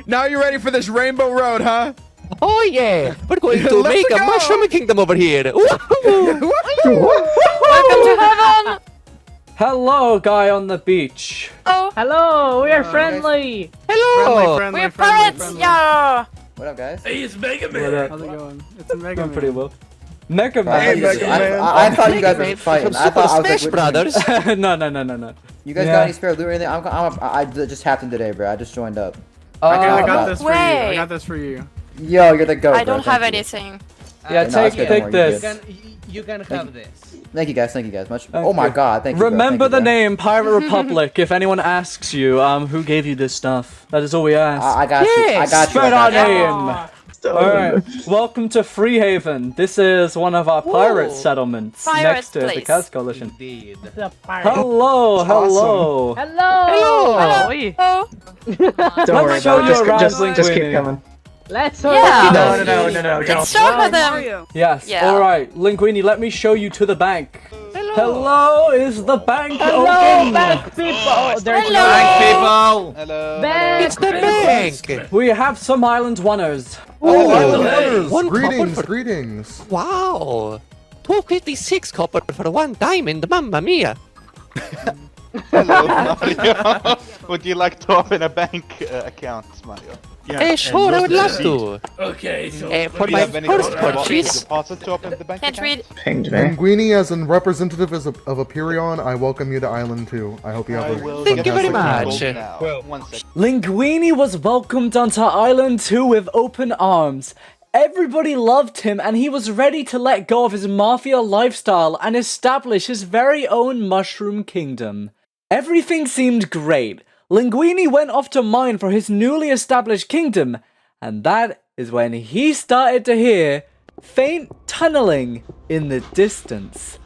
Now you're ready for this Rainbow Road, huh? Oh yeah, we're going to Let's make a go. mushroom kingdom over here. Welcome to heaven! Hello, guy on the beach. Oh, Hello, we are friendly. Hello. we're pirates! Yeah! What up, guys? Hey, it's Mega What up? How's it going? It's a Mega Going Man. pretty well. Mega Hey, Man. Mega Man. I thought you guys were fighting. I thought I was Smash like, Brothers. No. You guys got any spare loot or anything? I just happened today, bro. I just joined up. I got this for you. I Wait. got this for you. Yo, you're the goat. I bro. don't have Thank you. anything. Yeah, no, it's good, don't take worry, this. you're You can have this. Thank you guys. Much. Thank Oh my you. god, thank you. bro. Remember Thank you, the bro. name Pirate Republic if anyone asks you who gave you this stuff. That is all we ask. I got you. I got you. Spread I our got you. name. Alright, welcome to Freehaven. This is one of our pirate settlements Pirate next to the place. Cast Coalition. Indeed. The pirate. Hello. Hello. Hello! Don't worry show you around, just keep coming. Let's Yeah. No, Let's don't. show her them! Yes, Yeah. alright. Linguini, let me show you to the bank. Hello, is the bank Hello, open? bank people. Oh, there's Hello. People. Hello. Bank It's the bank. We have some Island Oneers. One Greetings, copper for... greetings. Wow. 256 copper for 1 diamond, mamma mia. Hello, Mario. Would you like to open a bank account, Mario? Sure, I would love to. Okay, so For my first purchase. Can't read. Linguini, as a representative of Aperion, I welcome you to Island 2. I hope you have a Thank you very fantastic much. time. Linguini was welcomed onto Island 2 with open arms. Everybody loved him and he was ready to let go of his mafia lifestyle and establish his very own mushroom kingdom. Everything seemed great. Linguini went off to mine for his newly established kingdom, and that is when he started to hear faint tunneling in the distance.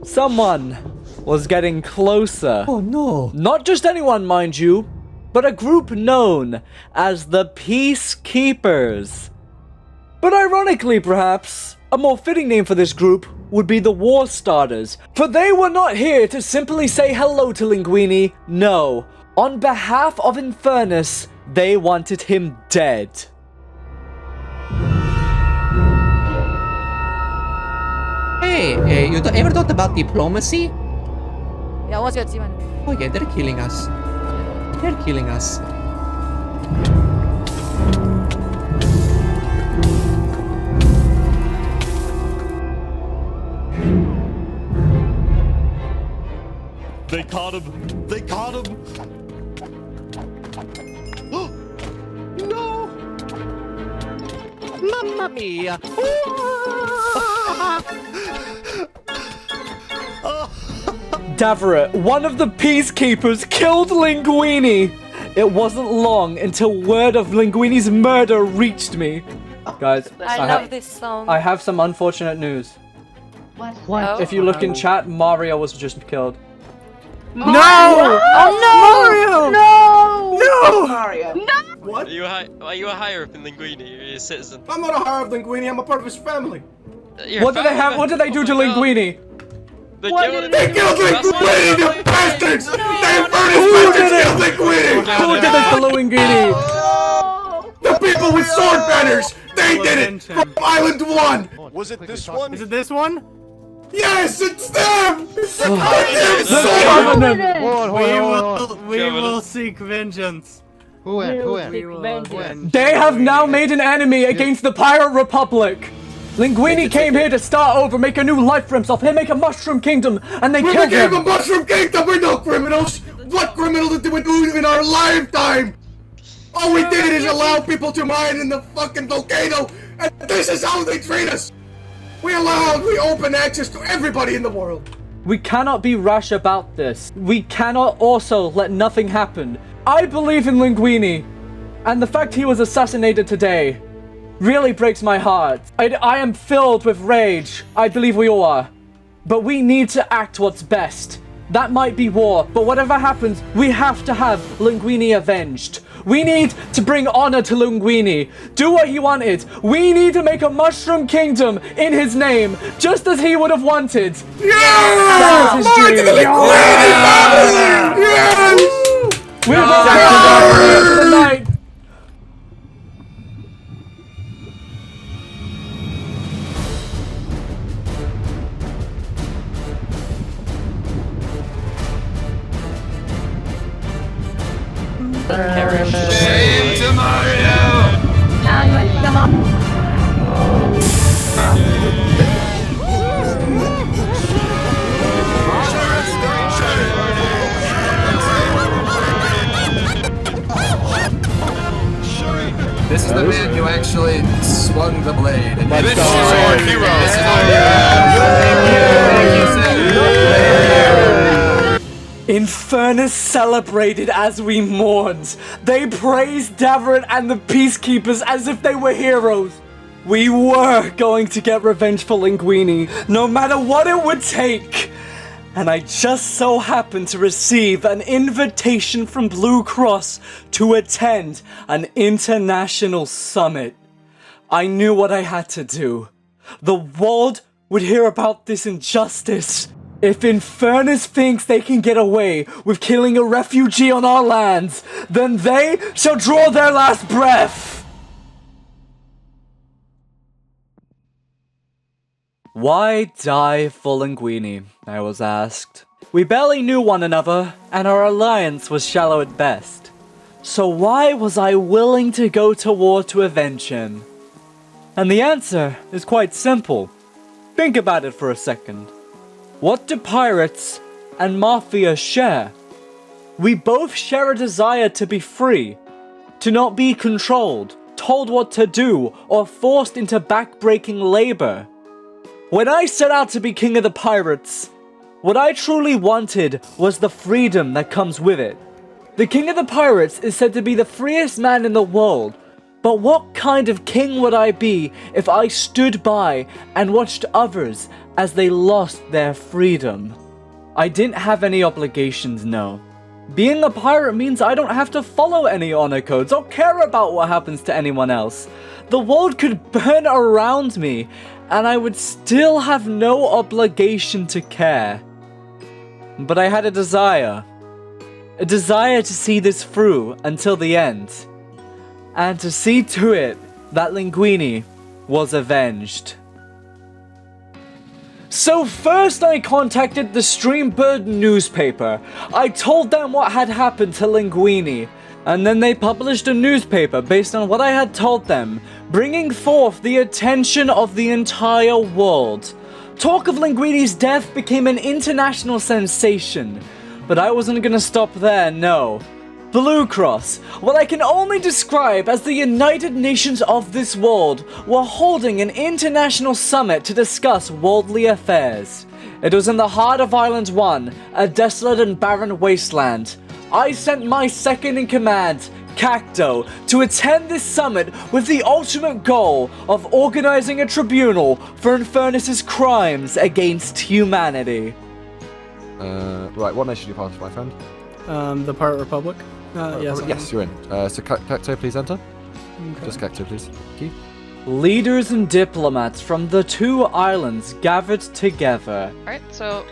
Someone was getting closer. Oh no. Not just anyone, mind you, but a group known as the Peacekeepers. But ironically, perhaps, a more fitting name for this group would be the War Starters, for they were not here to simply say hello to Linguini, no. On behalf of Infernus, they wanted him dead. Hey, you ever thought about diplomacy? Yeah, what's your team? Oh yeah, they're killing us. They're killing us. They caught him! They caught him! No! Mamma mia! Daveret, one of the Peacekeepers, killed Linguini! It wasn't long until word of Linguini's murder reached me. Guys, I love this song. I have some unfortunate news. What? If you look in chat, Mario was just killed. No! Oh no! No! No! Mario! No! What? Are you a higher up in Linguini? You're a citizen. I'm not a higher up Linguini, I'm a part of his family. What did they have? What did they do to Linguini? They killed Linguini, you bastards! They Who did it? Who did this to Linguini? The people with sword banners! They did it! From Island 1! Was it this one? Is it this one? Yes, it's them! We will seek vengeance. Who win? They have now made an enemy against the Pirate Republic. Linguini came here to start over, make a new life for himself, and make a mushroom kingdom, and they killed him. We became a mushroom kingdom! We're no criminals! What criminal did we do in our lifetime? All we did is allow people to mine in the fucking volcano, and this is how they treat us! We open access to everybody in the world! We cannot be rash about this. We cannot also let nothing happen. I believe in Linguini, and the fact he was assassinated today really breaks my heart. I am filled with rage. I believe we all are. But we need to act what's best. That might be war, but whatever happens, we have to have Linguini avenged. We need to bring honor to Linguini. Do what he wanted. We need to make a mushroom kingdom in his name, just as he would have wanted. That was his dream. We're going to the night. Shame to Mario! This is the man who actually swung the blade. And This is our hero! This is our hero! Infernus celebrated as we mourned. They praised Daveret and the Peacekeepers as if they were heroes. We were going to get revenge for Linguini, no matter what it would take. And I just so happened to receive an invitation from Blue Cross to attend an international summit. I knew what I had to do. The world would hear about this injustice. If Infernus thinks they can get away with killing a refugee on our lands, then they shall draw their last breath! Why die for Linguini? I was asked. We barely knew one another, and our alliance was shallow at best. So why was I willing to go to war to avenge him? And the answer is quite simple. Think about it for a second. What do pirates and mafia share? We both share a desire to be free, to not be controlled, told what to do, or forced into backbreaking labor. When I set out to be king of the pirates, what I truly wanted was the freedom that comes with it. The king of the pirates is said to be the freest man in the world, but what kind of king would I be if I stood by and watched others as they lost their freedom? I didn't have any obligations, no. Being a pirate means I don't have to follow any honor codes or care about what happens to anyone else. The world could burn around me, and I would still have no obligation to care. But I had a desire to see this through until the end, and to see to it that Linguini was avenged. So first I contacted the Streambird newspaper. I told them what had happened to Linguini, and then they published a newspaper based on what I had told them, bringing forth the attention of the entire world. Talk of Linguini's death became an international sensation, but I wasn't gonna stop there, no. Blue Cross, what I can only describe as the United Nations of this world, were holding an international summit to discuss worldly affairs. It was in the heart of Island 1, a desolate and barren wasteland. I sent my second in command, Cacto, to attend this summit with the ultimate goal of organizing a tribunal for Infernus's crimes against humanity. Right, what nation do you pass, my friend? The Parrot Republic. Yes, you're in. So Cacto, please enter. Okay. Just Cacto, please. Thank you. Leaders and diplomats from the two islands gathered together. Alright, so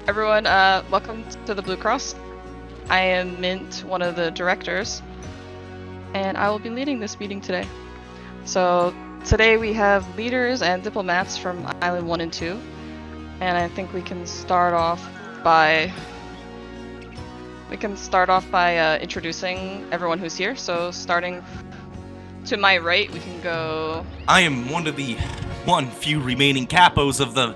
everyone, welcome to the Blue Cross. I am Mint, one of the directors, and I will be leading this meeting today. So today we have leaders and diplomats from Island 1 and 2, and I think we can start off by introducing everyone who's here. So starting to my right, we can go... I am one of the few remaining capos of the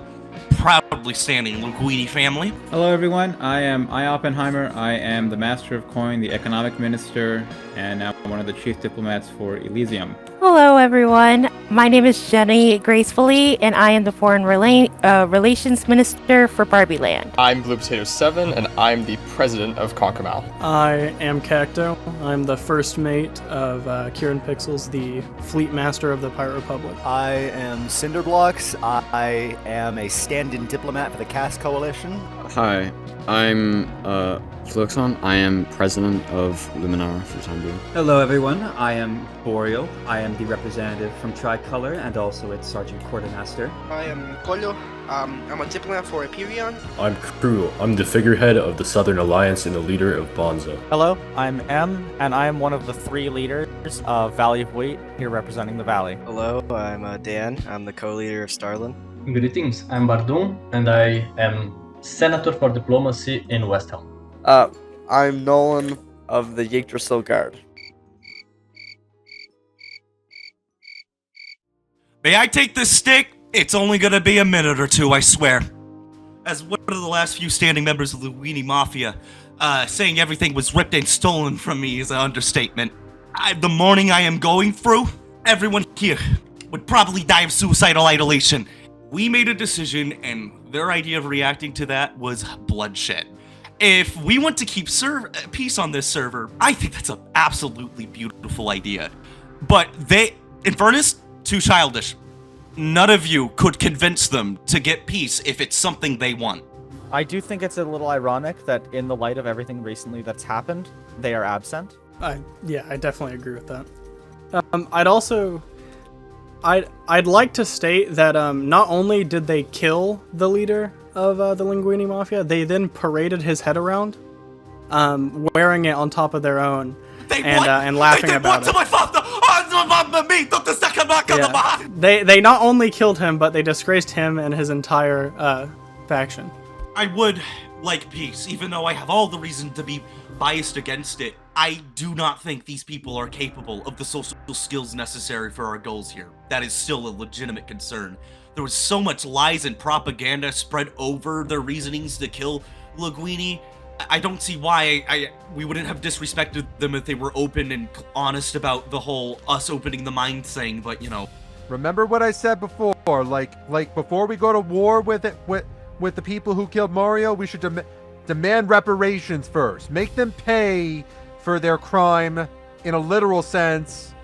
proudly standing Linguini family. Hello everyone, I am Oppenheimer. I am the Master of Coin, the Economic Minister, and now one of the Chief Diplomats for Elysium. Hello everyone, my name is Jenny Gracefully, and I am the Foreign Relations Minister for Barbie Land. I'm Blue Potato 7, and I'm the President of Concomal. I am Cacto. I'm the first mate of Kieran Pixels, the Fleet Master of the Pirate Republic. I am Cinderblocks. I am a stand-in diplomat for the Cast Coalition. Hi, I'm Fluxon. I am President of Luminara for the time being. Hello everyone, I am Boreal. I am the representative from Tricolor and also its Sergeant Quartermaster. I am Colo. I'm a diplomat for Hyperion. I'm Crew. I'm the figurehead of the Southern Alliance and the leader of Bonzo. Hello, I'm M, and I am one of the 3 leaders of Valley of Wheat, here representing the Valley. Hello, I'm Dan. I'm the co-leader of Starland. Greetings, I'm Bardum, and I am Senator for Diplomacy in West Helm. I'm Nolan of the Yggdrasil Guard. May I take this stick? It's only gonna be a minute or two, I swear. As one of the last few standing members of the Weenie Mafia, saying everything was ripped and stolen from me is an understatement. The mourning I am going through, everyone here would probably die of suicidal idolation. We made a decision, and their idea of reacting to that was bloodshed. If we want to keep peace on this server, I think that's an absolutely beautiful idea. But Infernus, too childish. None of you could convince them to get peace if it's something they want. I do think it's a little ironic that in the light of everything recently that's happened, they are absent. Yeah, I definitely agree with that. I'd like to state that not only did they kill the leader of the Linguini Mafia, they then paraded his head around, wearing it on top of their own, and laughing about it. Yeah. They not only killed him, but they disgraced him and his entire faction. I would like peace, even though I have all the reason to be biased against it. I do not think these people are capable of the social skills necessary for our goals here. That is still a legitimate concern. There was so much lies and propaganda spread over their reasonings to kill Linguini. I don't see why we wouldn't have disrespected them if they were open and honest about the whole us opening the mind thing, but you know. Remember what I said before, like before we go to war with the people who killed Mario, we should demand reparations first. Make them pay for their crime in a literal sense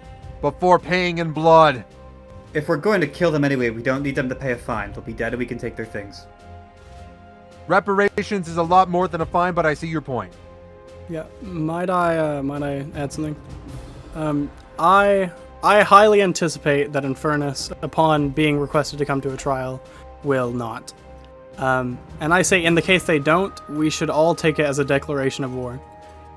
before paying in blood. If we're going to kill them anyway, we don't need them to pay a fine. They'll be dead and we can take their things. Reparations is a lot more than a fine, but I see your point. Yeah, might I add something? I highly anticipate that Infernus, upon being requested to come to a trial, will not. And I say, in the case they don't, we should all take it as a declaration of war.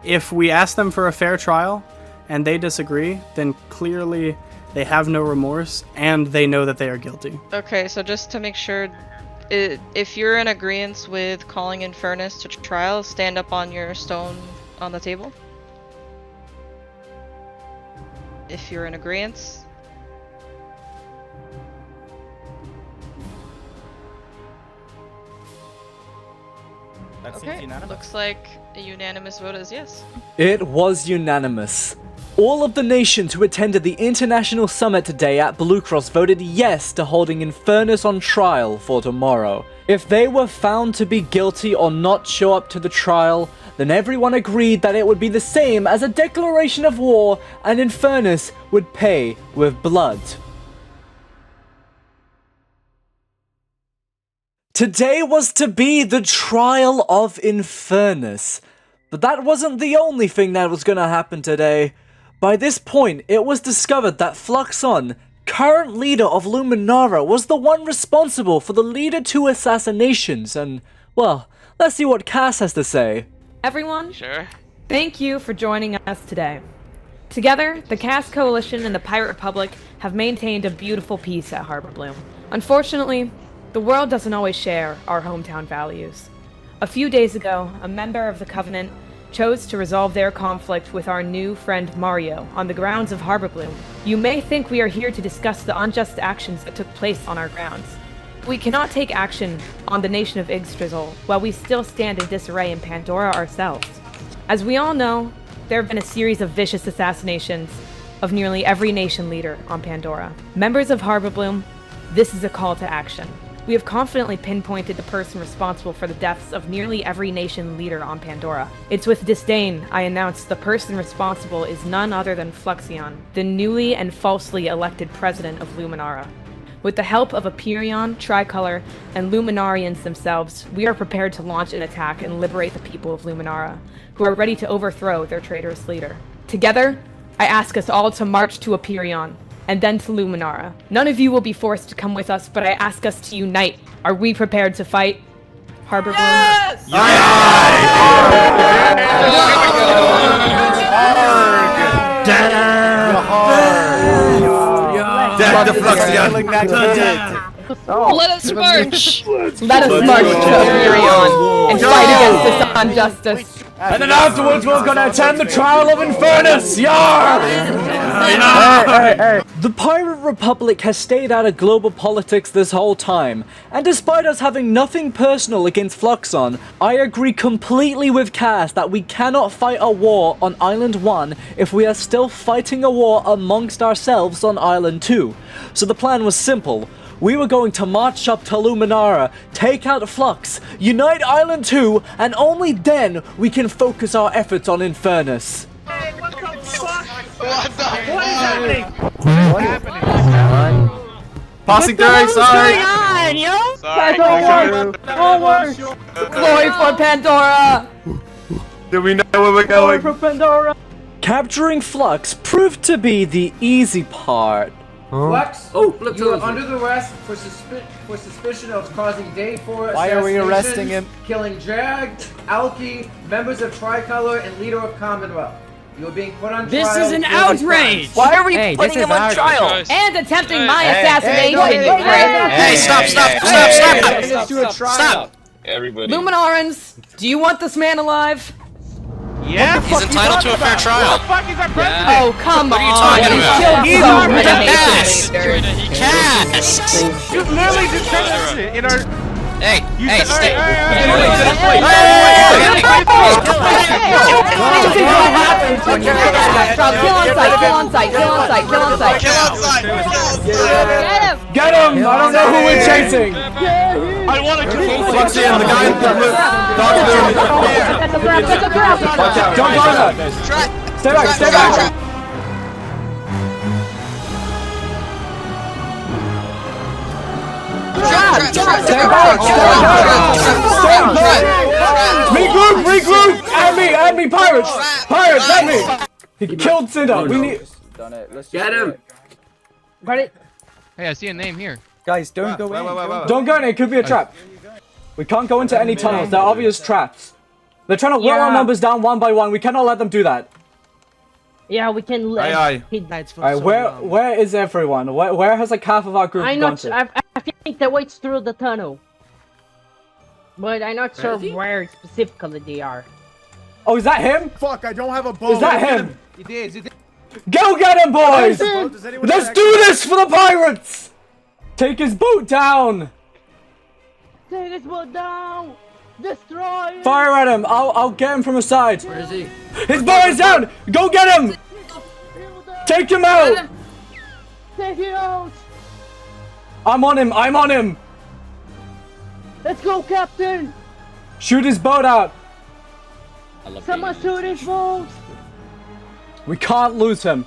If we ask them for a fair trial, and they disagree, then clearly they have no remorse, and they know that they are guilty. Okay, so just to make sure, if you're in agreement with calling Infernus to trial, stand up on your stone on the table. If you're in agreement. That seems Okay, unanimous. looks like a unanimous vote is yes. It was unanimous. All of the nations who attended the International Summit today at Blue Cross voted yes to holding Infernus on trial for tomorrow. If they were found to be guilty or not show up to the trial, then everyone agreed that it would be the same as a declaration of war and Infernus would pay with blood. Today was to be the trial of Infernus, but that wasn't the only thing that was gonna happen today. By this point, it was discovered that Fluxon, current leader of Luminara, was the one responsible for the Leader 2 assassinations, and, well, let's see what Cass has to say. Everyone, Sure. thank you for joining us today. Together, the Cass Coalition and the Pirate Republic have maintained a beautiful peace at Harborbloom. Unfortunately, the world doesn't always share our hometown values. A few days ago, a member of the Covenant chose to resolve their conflict with our new friend Mario on the grounds of Harborbloom. You may think we are here to discuss the unjust actions that took place on our grounds. We cannot take action on the nation of Yggdrasil while we still stand in disarray in Pandora ourselves. As we all know, there have been a series of vicious assassinations of nearly every nation leader on Pandora. Members of Harborbloom, this is a call to action. We have confidently pinpointed the person responsible for the deaths of nearly every nation leader on Pandora. It's with disdain I announce the person responsible is none other than Fluxion, the newly and falsely elected president of Luminara. With the help of Aperion, Tricolor, and Luminarians themselves, we are prepared to launch an attack and liberate the people of Luminara, who are ready to overthrow their traitorous leader. Together, I ask us all to march to Aperion, and then to Luminara. None of you will be forced to come with us, but I ask us to unite. Are we prepared to fight? Harborbloom? Yes! Let us march! Let us march to Aperion and fight against this injustice. And then afterwards we're gonna attend the trial of Infernus! Yar! The Pirate Republic has stayed out of global politics this whole time, and despite us having nothing personal against Fluxon, I agree completely with Cass that we cannot fight a war on Island 1 if we are still fighting a war amongst ourselves on Island 2. So the plan was simple. We were going to march up to Luminara, take out Flux, unite Island 2, and only then we can focus our efforts on Infernus. Hey, what the fuck? What the What is happening? What is happening? Passing through, What's going on, yo? Sorry. Glory for Pandora! Do we know where we're going? For Pandora! Capturing Flux proved to be the easy part. Flux, oh, you are under arrest for suspicion of causing day 4 Why are we arresting him? Killing Jag, Alki, members of Tricolor, and leader of Commonwealth. You are being put on This trial. is an for these outrage! crimes. Why are we putting him on trial? And attempting my assassination! Hey, Stop! Everybody. Luminarans, do you want this man alive? Yeah, he's entitled to a fair trial. What the fuck is our president? Oh, come What are you on. talking about? He's our He cast. You literally just said that shit in our. Hey, stay. Get him! I don't know who we're chasing! I want to kill Fluxy and the guy in the blue. Watch out, don't go in there! Stay back, stay back! Regroup! Add me, pirates! Pirates, add me! He killed Cinder, we need... Get him! Hey, I see a name here. Guys, don't go in. Don't go in, it could be a trap. We can't go into any tunnels, they're obvious traps. They're trying to whittle our numbers down one by one, we cannot let them do that. Yeah, we can let midnights for Alright, where is everyone? Where has like half of our group gone to? I think they wait through the tunnel. But I'm not sure where specifically they are. Oh, is that him? Fuck, I don't have a boat. Is that him? It is. Go get him, boys! Let's do this for the pirates! Take his boat down! Take his boat down! Destroy it! Fire at him! I'll get him from the side! Where is he? His boat is down! Go get him! Take him out! Take it out! I'm on him! Let's go, Captain! Shoot his boat out! Someone shoot his boat! We can't lose him.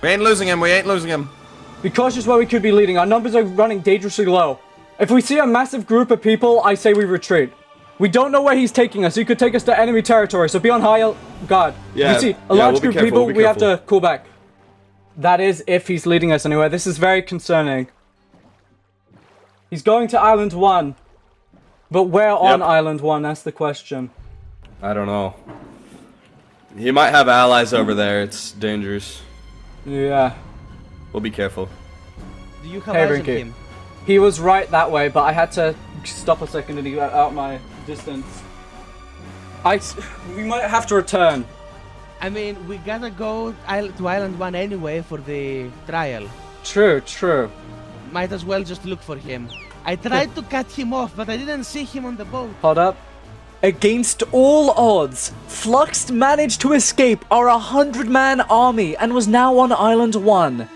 We ain't losing him. Be cautious where we could be leading. Our numbers are running dangerously low. If we see a massive group of people, I say we retreat. We don't know where he's taking us. He could take us to enemy territory, so be on high guard. Yeah, If we see a large group of people, we have to call back. That is if he's leading us anywhere. This is very concerning. He's going to Island 1. But where on Island 1? That's the question. I don't know. He might have allies over there. It's dangerous. Yeah. We'll be careful. Do you have Hey, eyes on Rinky. him? He was right that way, but I had to stop a second and he got out my distance. We might have to return. I mean, we gotta go to Island 1 anyway for the trial. True. Might as well just look for him. I tried to cut him off, but I didn't see him on the boat. Hold up. Against all odds, Flux managed to escape our 100-man army and was now on Island 1.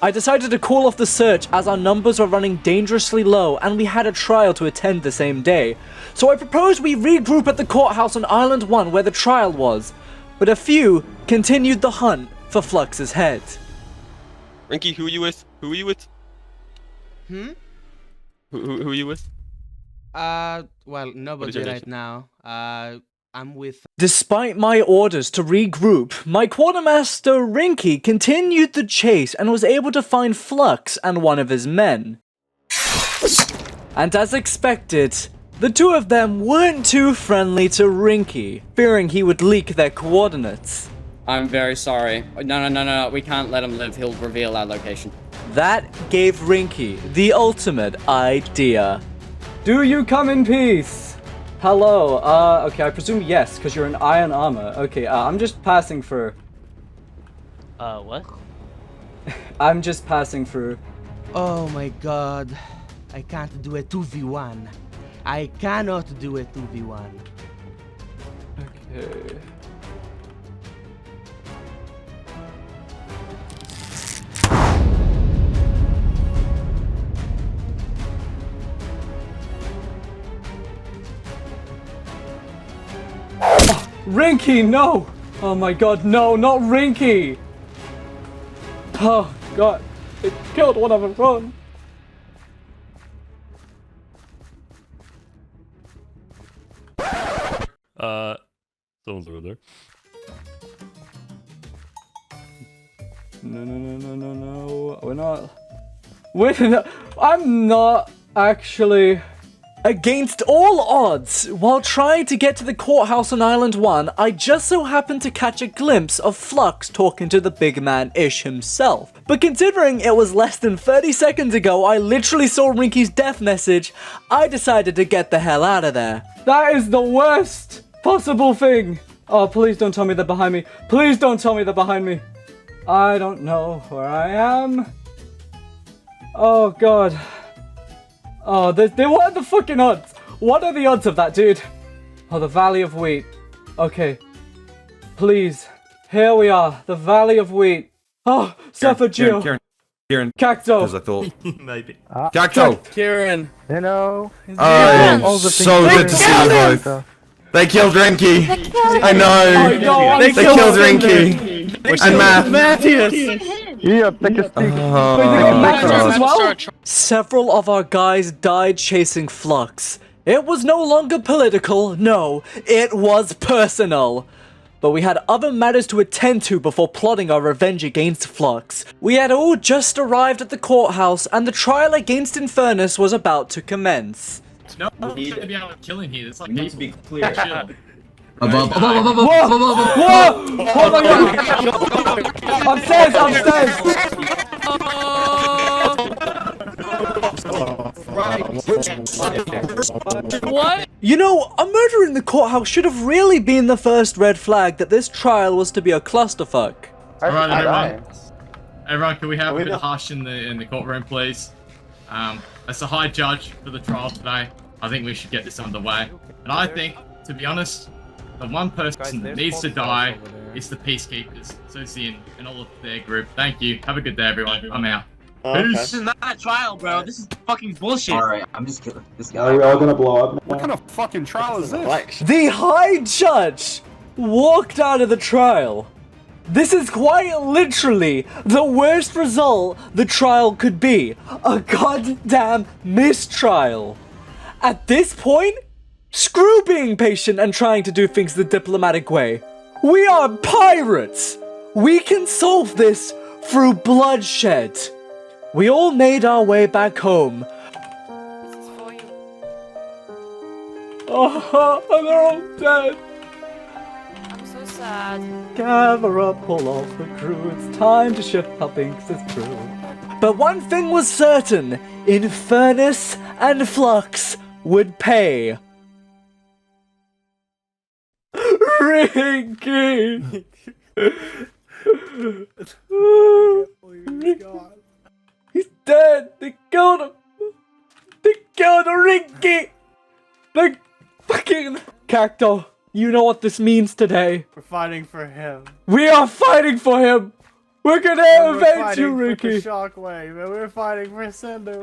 I decided to call off the search as our numbers were running dangerously low and we had a trial to attend the same day. So I propose we regroup at the courthouse on Island 1 where the trial was. But a few continued the hunt for Flux's head. Rinky, who are you with? Hmm? Who are you with? Well, nobody right now. I'm with... Despite my orders to regroup, my quartermaster Rinky continued the chase and was able to find Flux and one of his men. And as expected, the two of them weren't too friendly to Rinky, fearing he would leak their coordinates. I'm very sorry. No, we can't let him live. He'll reveal our location. That gave Rinky the ultimate idea. Do you come in peace? Hello, okay, I presume yes, because you're in iron armor. Okay, I'm just passing through. What? I'm just passing through. Oh my god. I can't do a 2v1. I cannot do a 2v1. Okay. Rinky, no! Oh my god, no, not Rinky! Oh god, it killed one of them, run! Someone's over there. No, we're not... I'm not actually... Against all odds, while trying to get to the courthouse on Island 1, I just so happened to catch a glimpse of Flux talking to the big man-ish himself. But considering it was less than 30 seconds ago I literally saw Rinky's death message, I decided to get the hell out of there. That is the worst possible thing. Oh, please don't tell me they're behind me. Please don't tell me they're behind me. I don't know where I am. Oh, God. Oh, what are the fucking odds? What are the odds of that, dude? Oh, the Valley of Wheat. Okay. Please. Here we are. The Valley of Wheat. Oh, Surfer Geo. Kieran. Cacto. Because I thought... Maybe. Cacto. Kieran. Hello. So good to see you both. They killed Rinky. I know. They killed Rinky. And Matt. Matthias. Yeah, take a stick. Several of our guys died chasing Flux. It was no longer political, no, it was personal. But we had other matters to attend to before plotting our revenge against Flux. We had all just arrived at the courthouse and the trial against Infernus was about to commence. No, we shouldn't be out of killing here. It's like needs to be clear. Chill. Above. Whoa! Oh my god! Upstairs! What? You know, a murder in the courthouse should have really been the first red flag that this trial was to be a clusterfuck. Alright, everyone. Everyone, can we have a bit of hush in the courtroom, please? As the High Judge for the trial today, I think we should get this underway. And I think, to be honest, the one person that needs to die is the Peacekeepers, Susie and all of their group. Thank you. Have a good day, everyone. I'm out. Peace. This is not a trial, bro. This is fucking bullshit. Alright, I'm just kidding. This guy. Are we all gonna blow up? What kind of fucking trial is this? The High Judge walked out of the trial. This is quite literally the worst result the trial could be. A goddamn mistrial. At this point, screw being patient and trying to do things the diplomatic way. We are pirates. We can solve this through bloodshed. We all made our way back home. Oh, they're all dead. I'm so sad. Gather up, pull off the crew. It's time to shift how things is true. But one thing was certain: Infernus and Flux would pay. Rinky! Oh my God. He's dead! They killed him! They killed Rinky! They fucking... Cacto, you know what this means today. We're fighting for him. We are fighting for him! We're gonna avenge you, Rinky! Shockwave, and we're fighting for Cinder.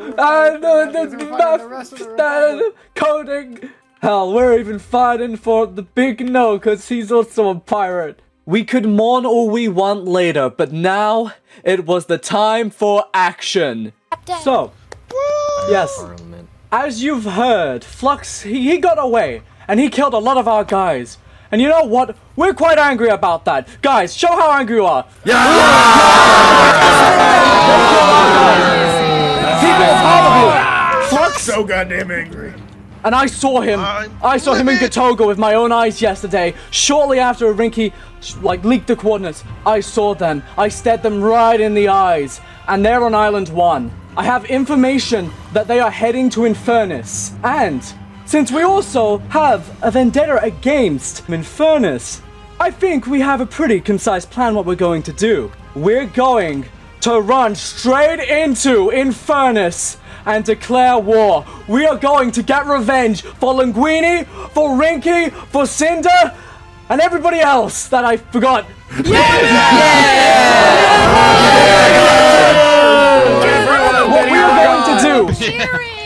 The coding! Hell, we're even fighting for the Big No, cause he's also a pirate. We could mourn all we want later, but now it was the time for action. So, yes, as you've heard, Flux, he got away, and he killed a lot of our guys. And you know what? We're quite angry about that. Guys, show how angry you are. Flux, so goddamn angry. and I saw him. I saw him in Gatoga with my own eyes yesterday. Shortly after Rinky, leaked the coordinates, I saw them. I stared them right in the eyes. And they're on Island 1. I have information that they are heading to Infernus. And since we also have a vendetta against Infernus, I think we have a pretty concise plan what we're going to do. We're going to run straight into Infernus and declare war. We are going to get revenge for Linguini, for Rinky, for Cinder, and everybody else that I forgot. What we are going to do,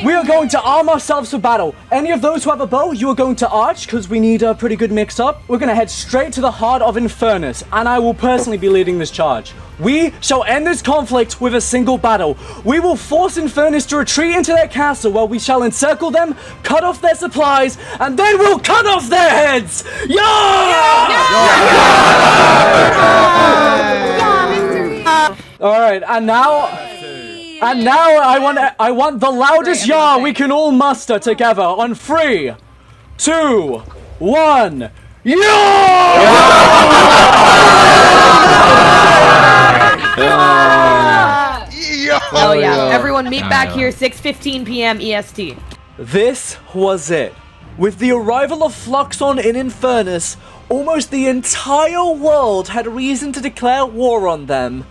we are going to arm ourselves for battle. Any of those who have a bow, you are going to arch, because we need a pretty good mix-up. We're going to head straight to the heart of Infernus, and I will personally be leading this charge. We shall end this conflict with a single battle. We will force Infernus to retreat into their castle, where we shall encircle them, cut off their supplies, and then we'll cut off their heads! Alright, and And now I want the loudest yah we can all muster together on 3, 2, 1. Oh yeah, everyone meet back here 6:15 p.m. EST. This was it. With the arrival of Fluxon in Infernus, almost the entire world had reason to declare war on them.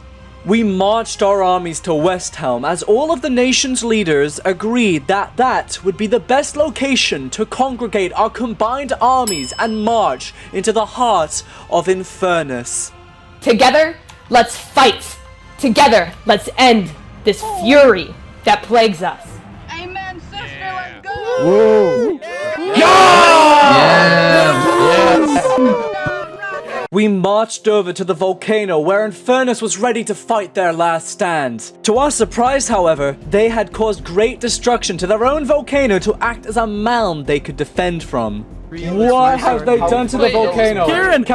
We marched our armies to Westhelm as all of the nation's leaders agreed that that would be the best location to congregate our combined armies and march into the heart of Infernus. Together, let's fight. Together, let's end this fury that plagues us. Amen, sister, let's go! Whoa! We marched over to the volcano where Infernus was ready to fight their last stand. To our surprise, however, they had caused great destruction to their own volcano to act as a mound they could defend from. What have they done to the volcano? Kieran!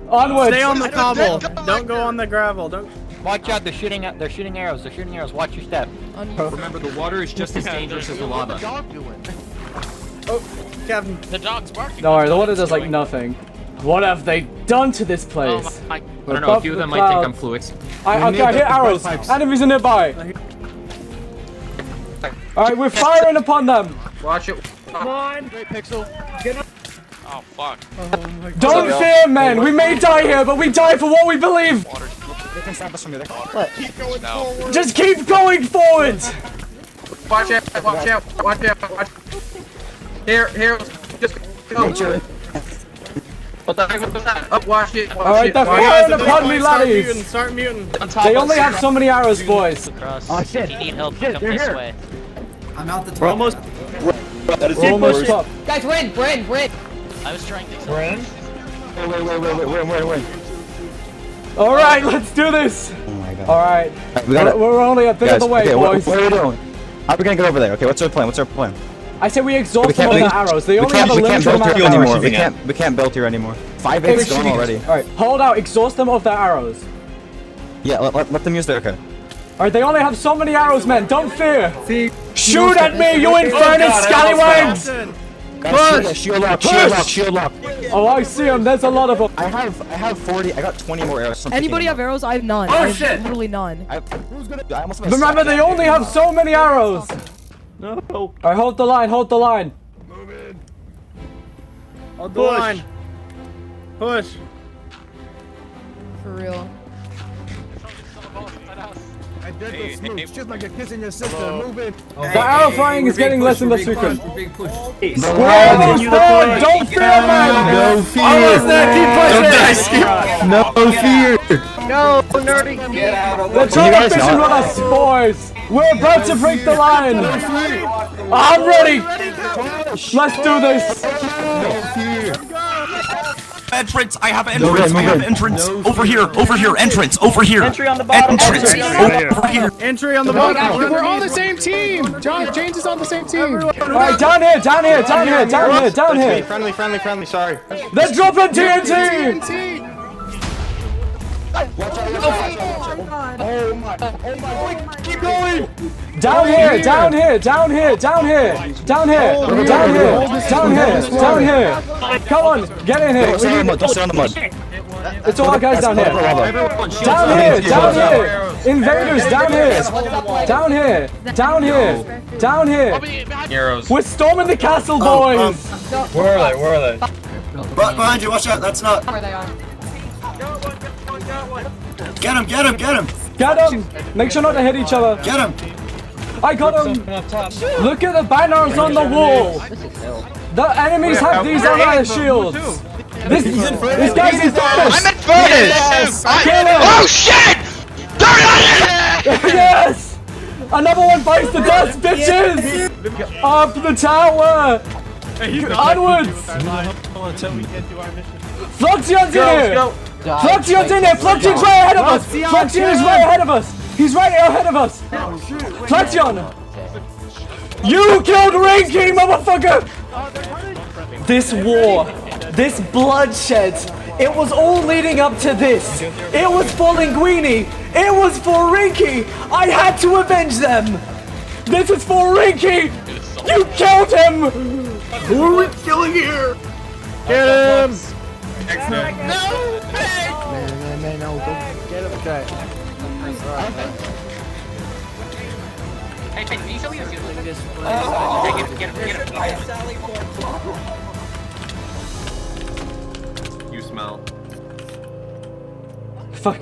Onwards! Stay on the cobble. Don't go on the gravel. Don't. Watch out! They're shooting arrows. They're shooting arrows. Watch your step. Remember, the water is just as dangerous as the lava. Oh, Kevin. The dog's barking. Don't worry, the water does like nothing. What have they done to this place? I don't know. A few of them might think I'm Flux. I hear arrows. Enemies are nearby. Alright, we're firing upon them. Watch it. Come on. Great pixel. Get up. Oh fuck. Don't fear, men. We may die here, but we die for what we believe. They can stop us from there. Keep going forward. Just keep going forward. Watch out! Watch out! Watch out! Watch. Here, just go. What the heck was that? Up, watch it. Alright, they're firing upon me, laddies. Start muting. They only have so many arrows, boys. Oh shit! If you need help, come this way. I'm out the top. We're almost. We're almost up. Guys, we're in. I was trying to. We're in. Wait. Alright, let's do this. Oh my god. Alright. Right, we're only a bit of the way, boys. What are we doing? How are we gonna get over there? Okay, what's our plan? I say we exhaust them of their arrows. They only have a limited amount of arrows. We can't build here anymore. 5 hits gone already. Alright, hold out. Exhaust them of their arrows. Yeah, let them use their. Okay. Alright, they only have so many arrows, men. Don't fear. Shoot at me, you infernus scallywags! Push! Shield lock. Oh, I see them. There's a lot of them. I have 40. I got 20 more arrows. Anybody have arrows? I have none. Oh, shit! Literally none. I almost missed. Remember, they only have so many arrows. No. Alright, hold the line. Hold the line. Push. For real. Just like a kiss in your sister. Move it. The arrow flying is getting less and less frequent. Big push. We're almost there. Don't fear, man. No fear. Almost there. Keep pushing. No fear. No, nerdy. Get out of the They're trying to fishing with us, boys. We're about to break the line. I'm ready. Let's do this. Entrance! I have entrance! Over here! Entrance! Over here! Entry on the bottom. Entrance! Over here! Entry on the bottom. We're on the same team. James is on the same team. Alright, down here. Friendly, sorry. They're dropping TNT. Oh my. Keep going! Down here! Come on, get in here! Don't sit on the mud. It's all our guys down here! Down here! Invaders, down here! Arrows. We're storming the castle, boys! Where are they? Behind you, watch out, that's not. Where they are. Get him! Get them! Make sure not to hit each other! Get him! I got him! Look at the banners on the wall! The enemies have these on their shields! This guy's in furnace! I'm in furnace! Kill him! Oh shit! Yes! Another one bites the dust, bitches! Up the tower! Onwards! Fluxion's in here! Fluxion's in there! Fluxion's right ahead of us! Fluxion is right ahead of us! He's right ahead of us! Fluxion! You killed Rinky, motherfucker! This war, this bloodshed It was all leading up to this. It was for Linguini. It was for Rinky. I had to avenge them. This is for Rinky. You killed him. Who are we killing here? Get him. No! Man, no, go get him. Okay. Hey, can you show me this? Get him. You smell. Fuck.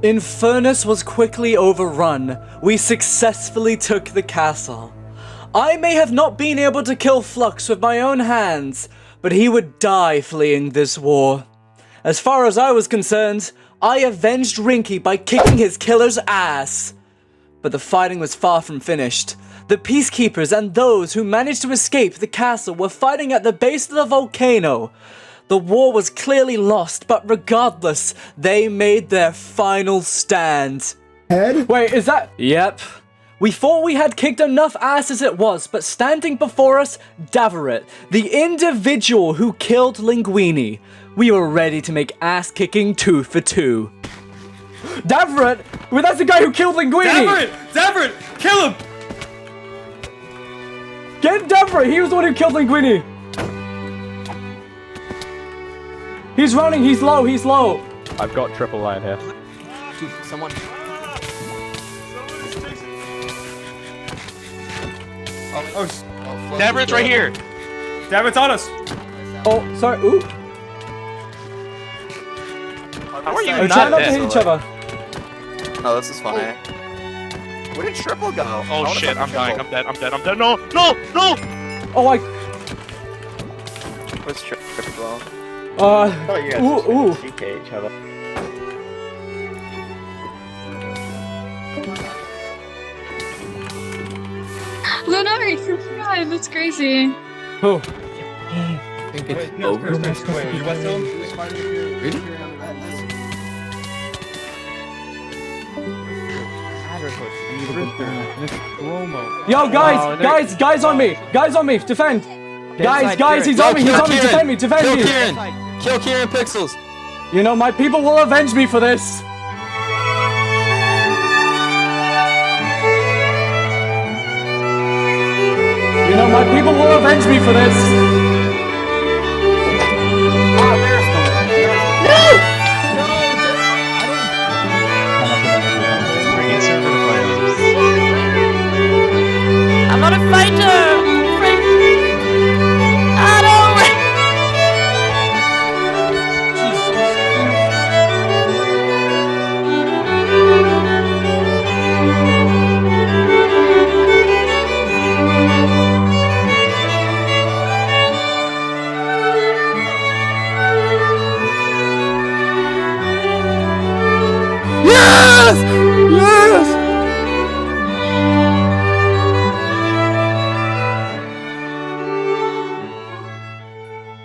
Infernus was quickly overrun. We successfully took the castle. I may have not been able to kill Flux with my own hands, but he would die fleeing this war. As far as I was concerned, I avenged Rinky by kicking his killer's ass. But the fighting was far from finished. The peacekeepers and those who managed to escape the castle were fighting at the base of the volcano. The war was clearly lost, but regardless, they made their final stand. Wait, is that? Yep. We thought we had kicked enough ass as it was, but standing before us, Daverit, the individual who killed Linguini. We were ready to make ass-kicking 2 for 2. Daverit! Well, that's the guy who killed Linguini! Daverit! Kill him! Get Daverit! He was the one who killed Linguini! He's running, he's low, he's low! I've got triple line here. Someone. Daverit's right here! Daverit's on us! Oh, sorry, ooh. How are you We're not trying not to dead? hit each other. Oh, this is funny. Where did Triple go? Oh shit, I'm dying, I'm dead, I'm dead, I'm dead. No! No! No! Oh, Where's Triple? ooh. CK each other. Lunari, subscribe, that's crazy. Oh. I think it's over. Really? Yo, guys on me! Guys on me, defend! Guys, he's on me, defend me, defend me! Kill Kieran Pixels! You know, my people will avenge me for this! You know, my people will avenge me for this! I'm not a fighter! Yes! Yes!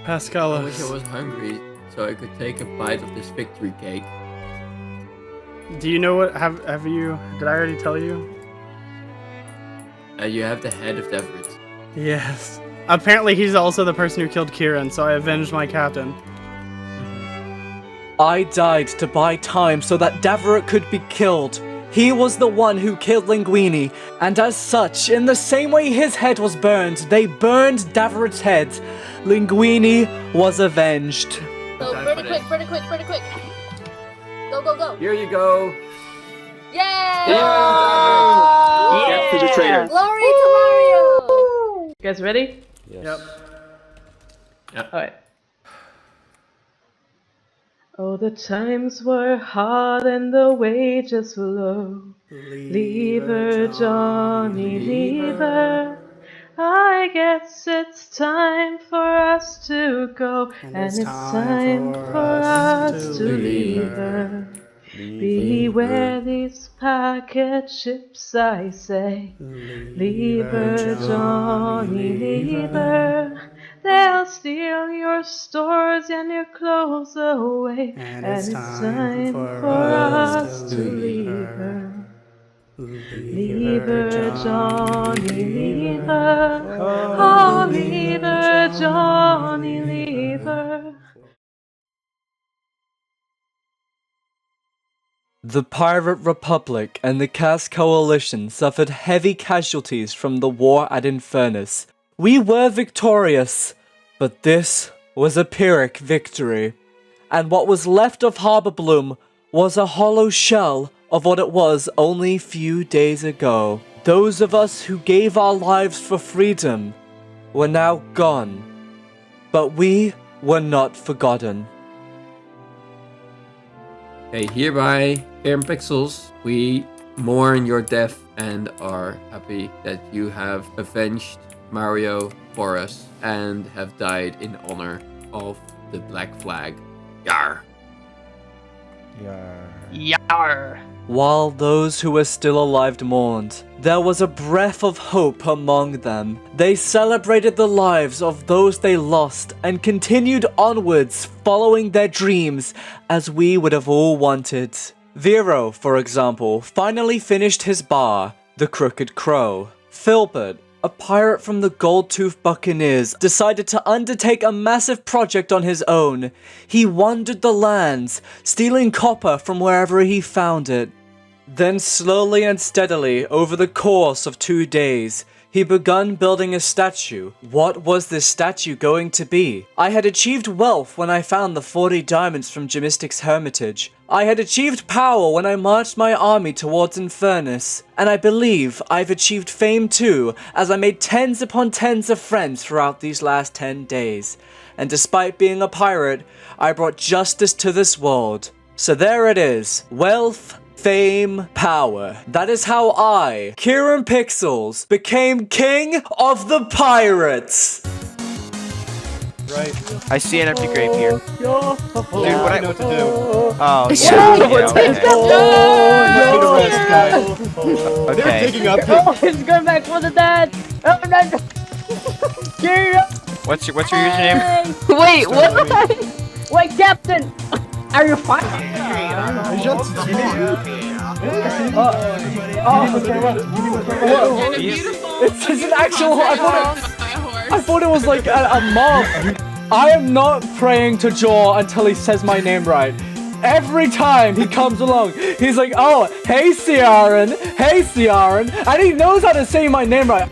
Pascal. I wish I was hungry so I could take a bite of this victory cake. Do you know what? Have you? Did I already tell you? You have the head of Deverit. Yes. Apparently, he's also the person who killed Kieran, so I avenged my captain. I died to buy time so that Daverit could be killed. He was the one who killed Linguini, and as such, in the same way his head was burned, they burned Daverit's head. Linguini was avenged. So, pretty quick. Go. Here you go. Yay! Get to the traitor. Glory to Mario! You guys ready? Yep. Alright. Oh, the times were hard and the wages low. Lever, Johnny, lever. I guess it's time for us to go, and it's time for us to leave her. Beware these packet ships, I say. Leave her, Johnny, leave her. They'll steal your stores and your clothes away, and it's time for us to leave her. Leave her, Johnny, leave her. Oh, leave her, Johnny, leave her. The Pirate Republic and the Cask Coalition suffered heavy casualties from the war at Infernus. We were victorious, but this was a Pyrrhic victory. And what was left of Harborbloom was a hollow shell of what it was only few days ago. Those of us who gave our lives for freedom were now gone, but we were not forgotten. Okay, hereby, Fair Pixels, we mourn your death and are happy that you have avenged Mario for us and have died in honor of the Black Flag. Yar. Yar. While those who were still alive mourned, there was a breath of hope among them. They celebrated the lives of those they lost and continued onwards, following their dreams as we would have all wanted. Vero, for example, finally finished his bar, The Crooked Crow. Filbert, a pirate from the Gold-Tooth Buccaneers, decided to undertake a massive project on his own. He wandered the lands, stealing copper from wherever he found it. Then slowly and steadily, over the course of 2 days, he begun building a statue. What was this statue going to be? I had achieved wealth when I found the 40 diamonds from Gemistic's hermitage. I had achieved power when I marched my army towards Infernus. And I believe I've achieved fame too, as I made tens upon tens of friends throughout these last 10 days. And despite being a pirate, I brought justice to this world. So there it is. Wealth, fame, power. That is how I, Kieran Pixels, became king of the pirates. Right. I see an empty grave here. Dude, what I know what to do. Oh, yeah. Okay. They're digging up. Oh, he's going back for the dead. Oh, no. What's your username? Wait, what? Wait, Captain. Are you fine? It's an actual. I thought it was like a mob. I am not praying to Jaw until he says my name right. Every time he comes along, he's like, "Oh, hey Ciaran, and he knows how to say my name right.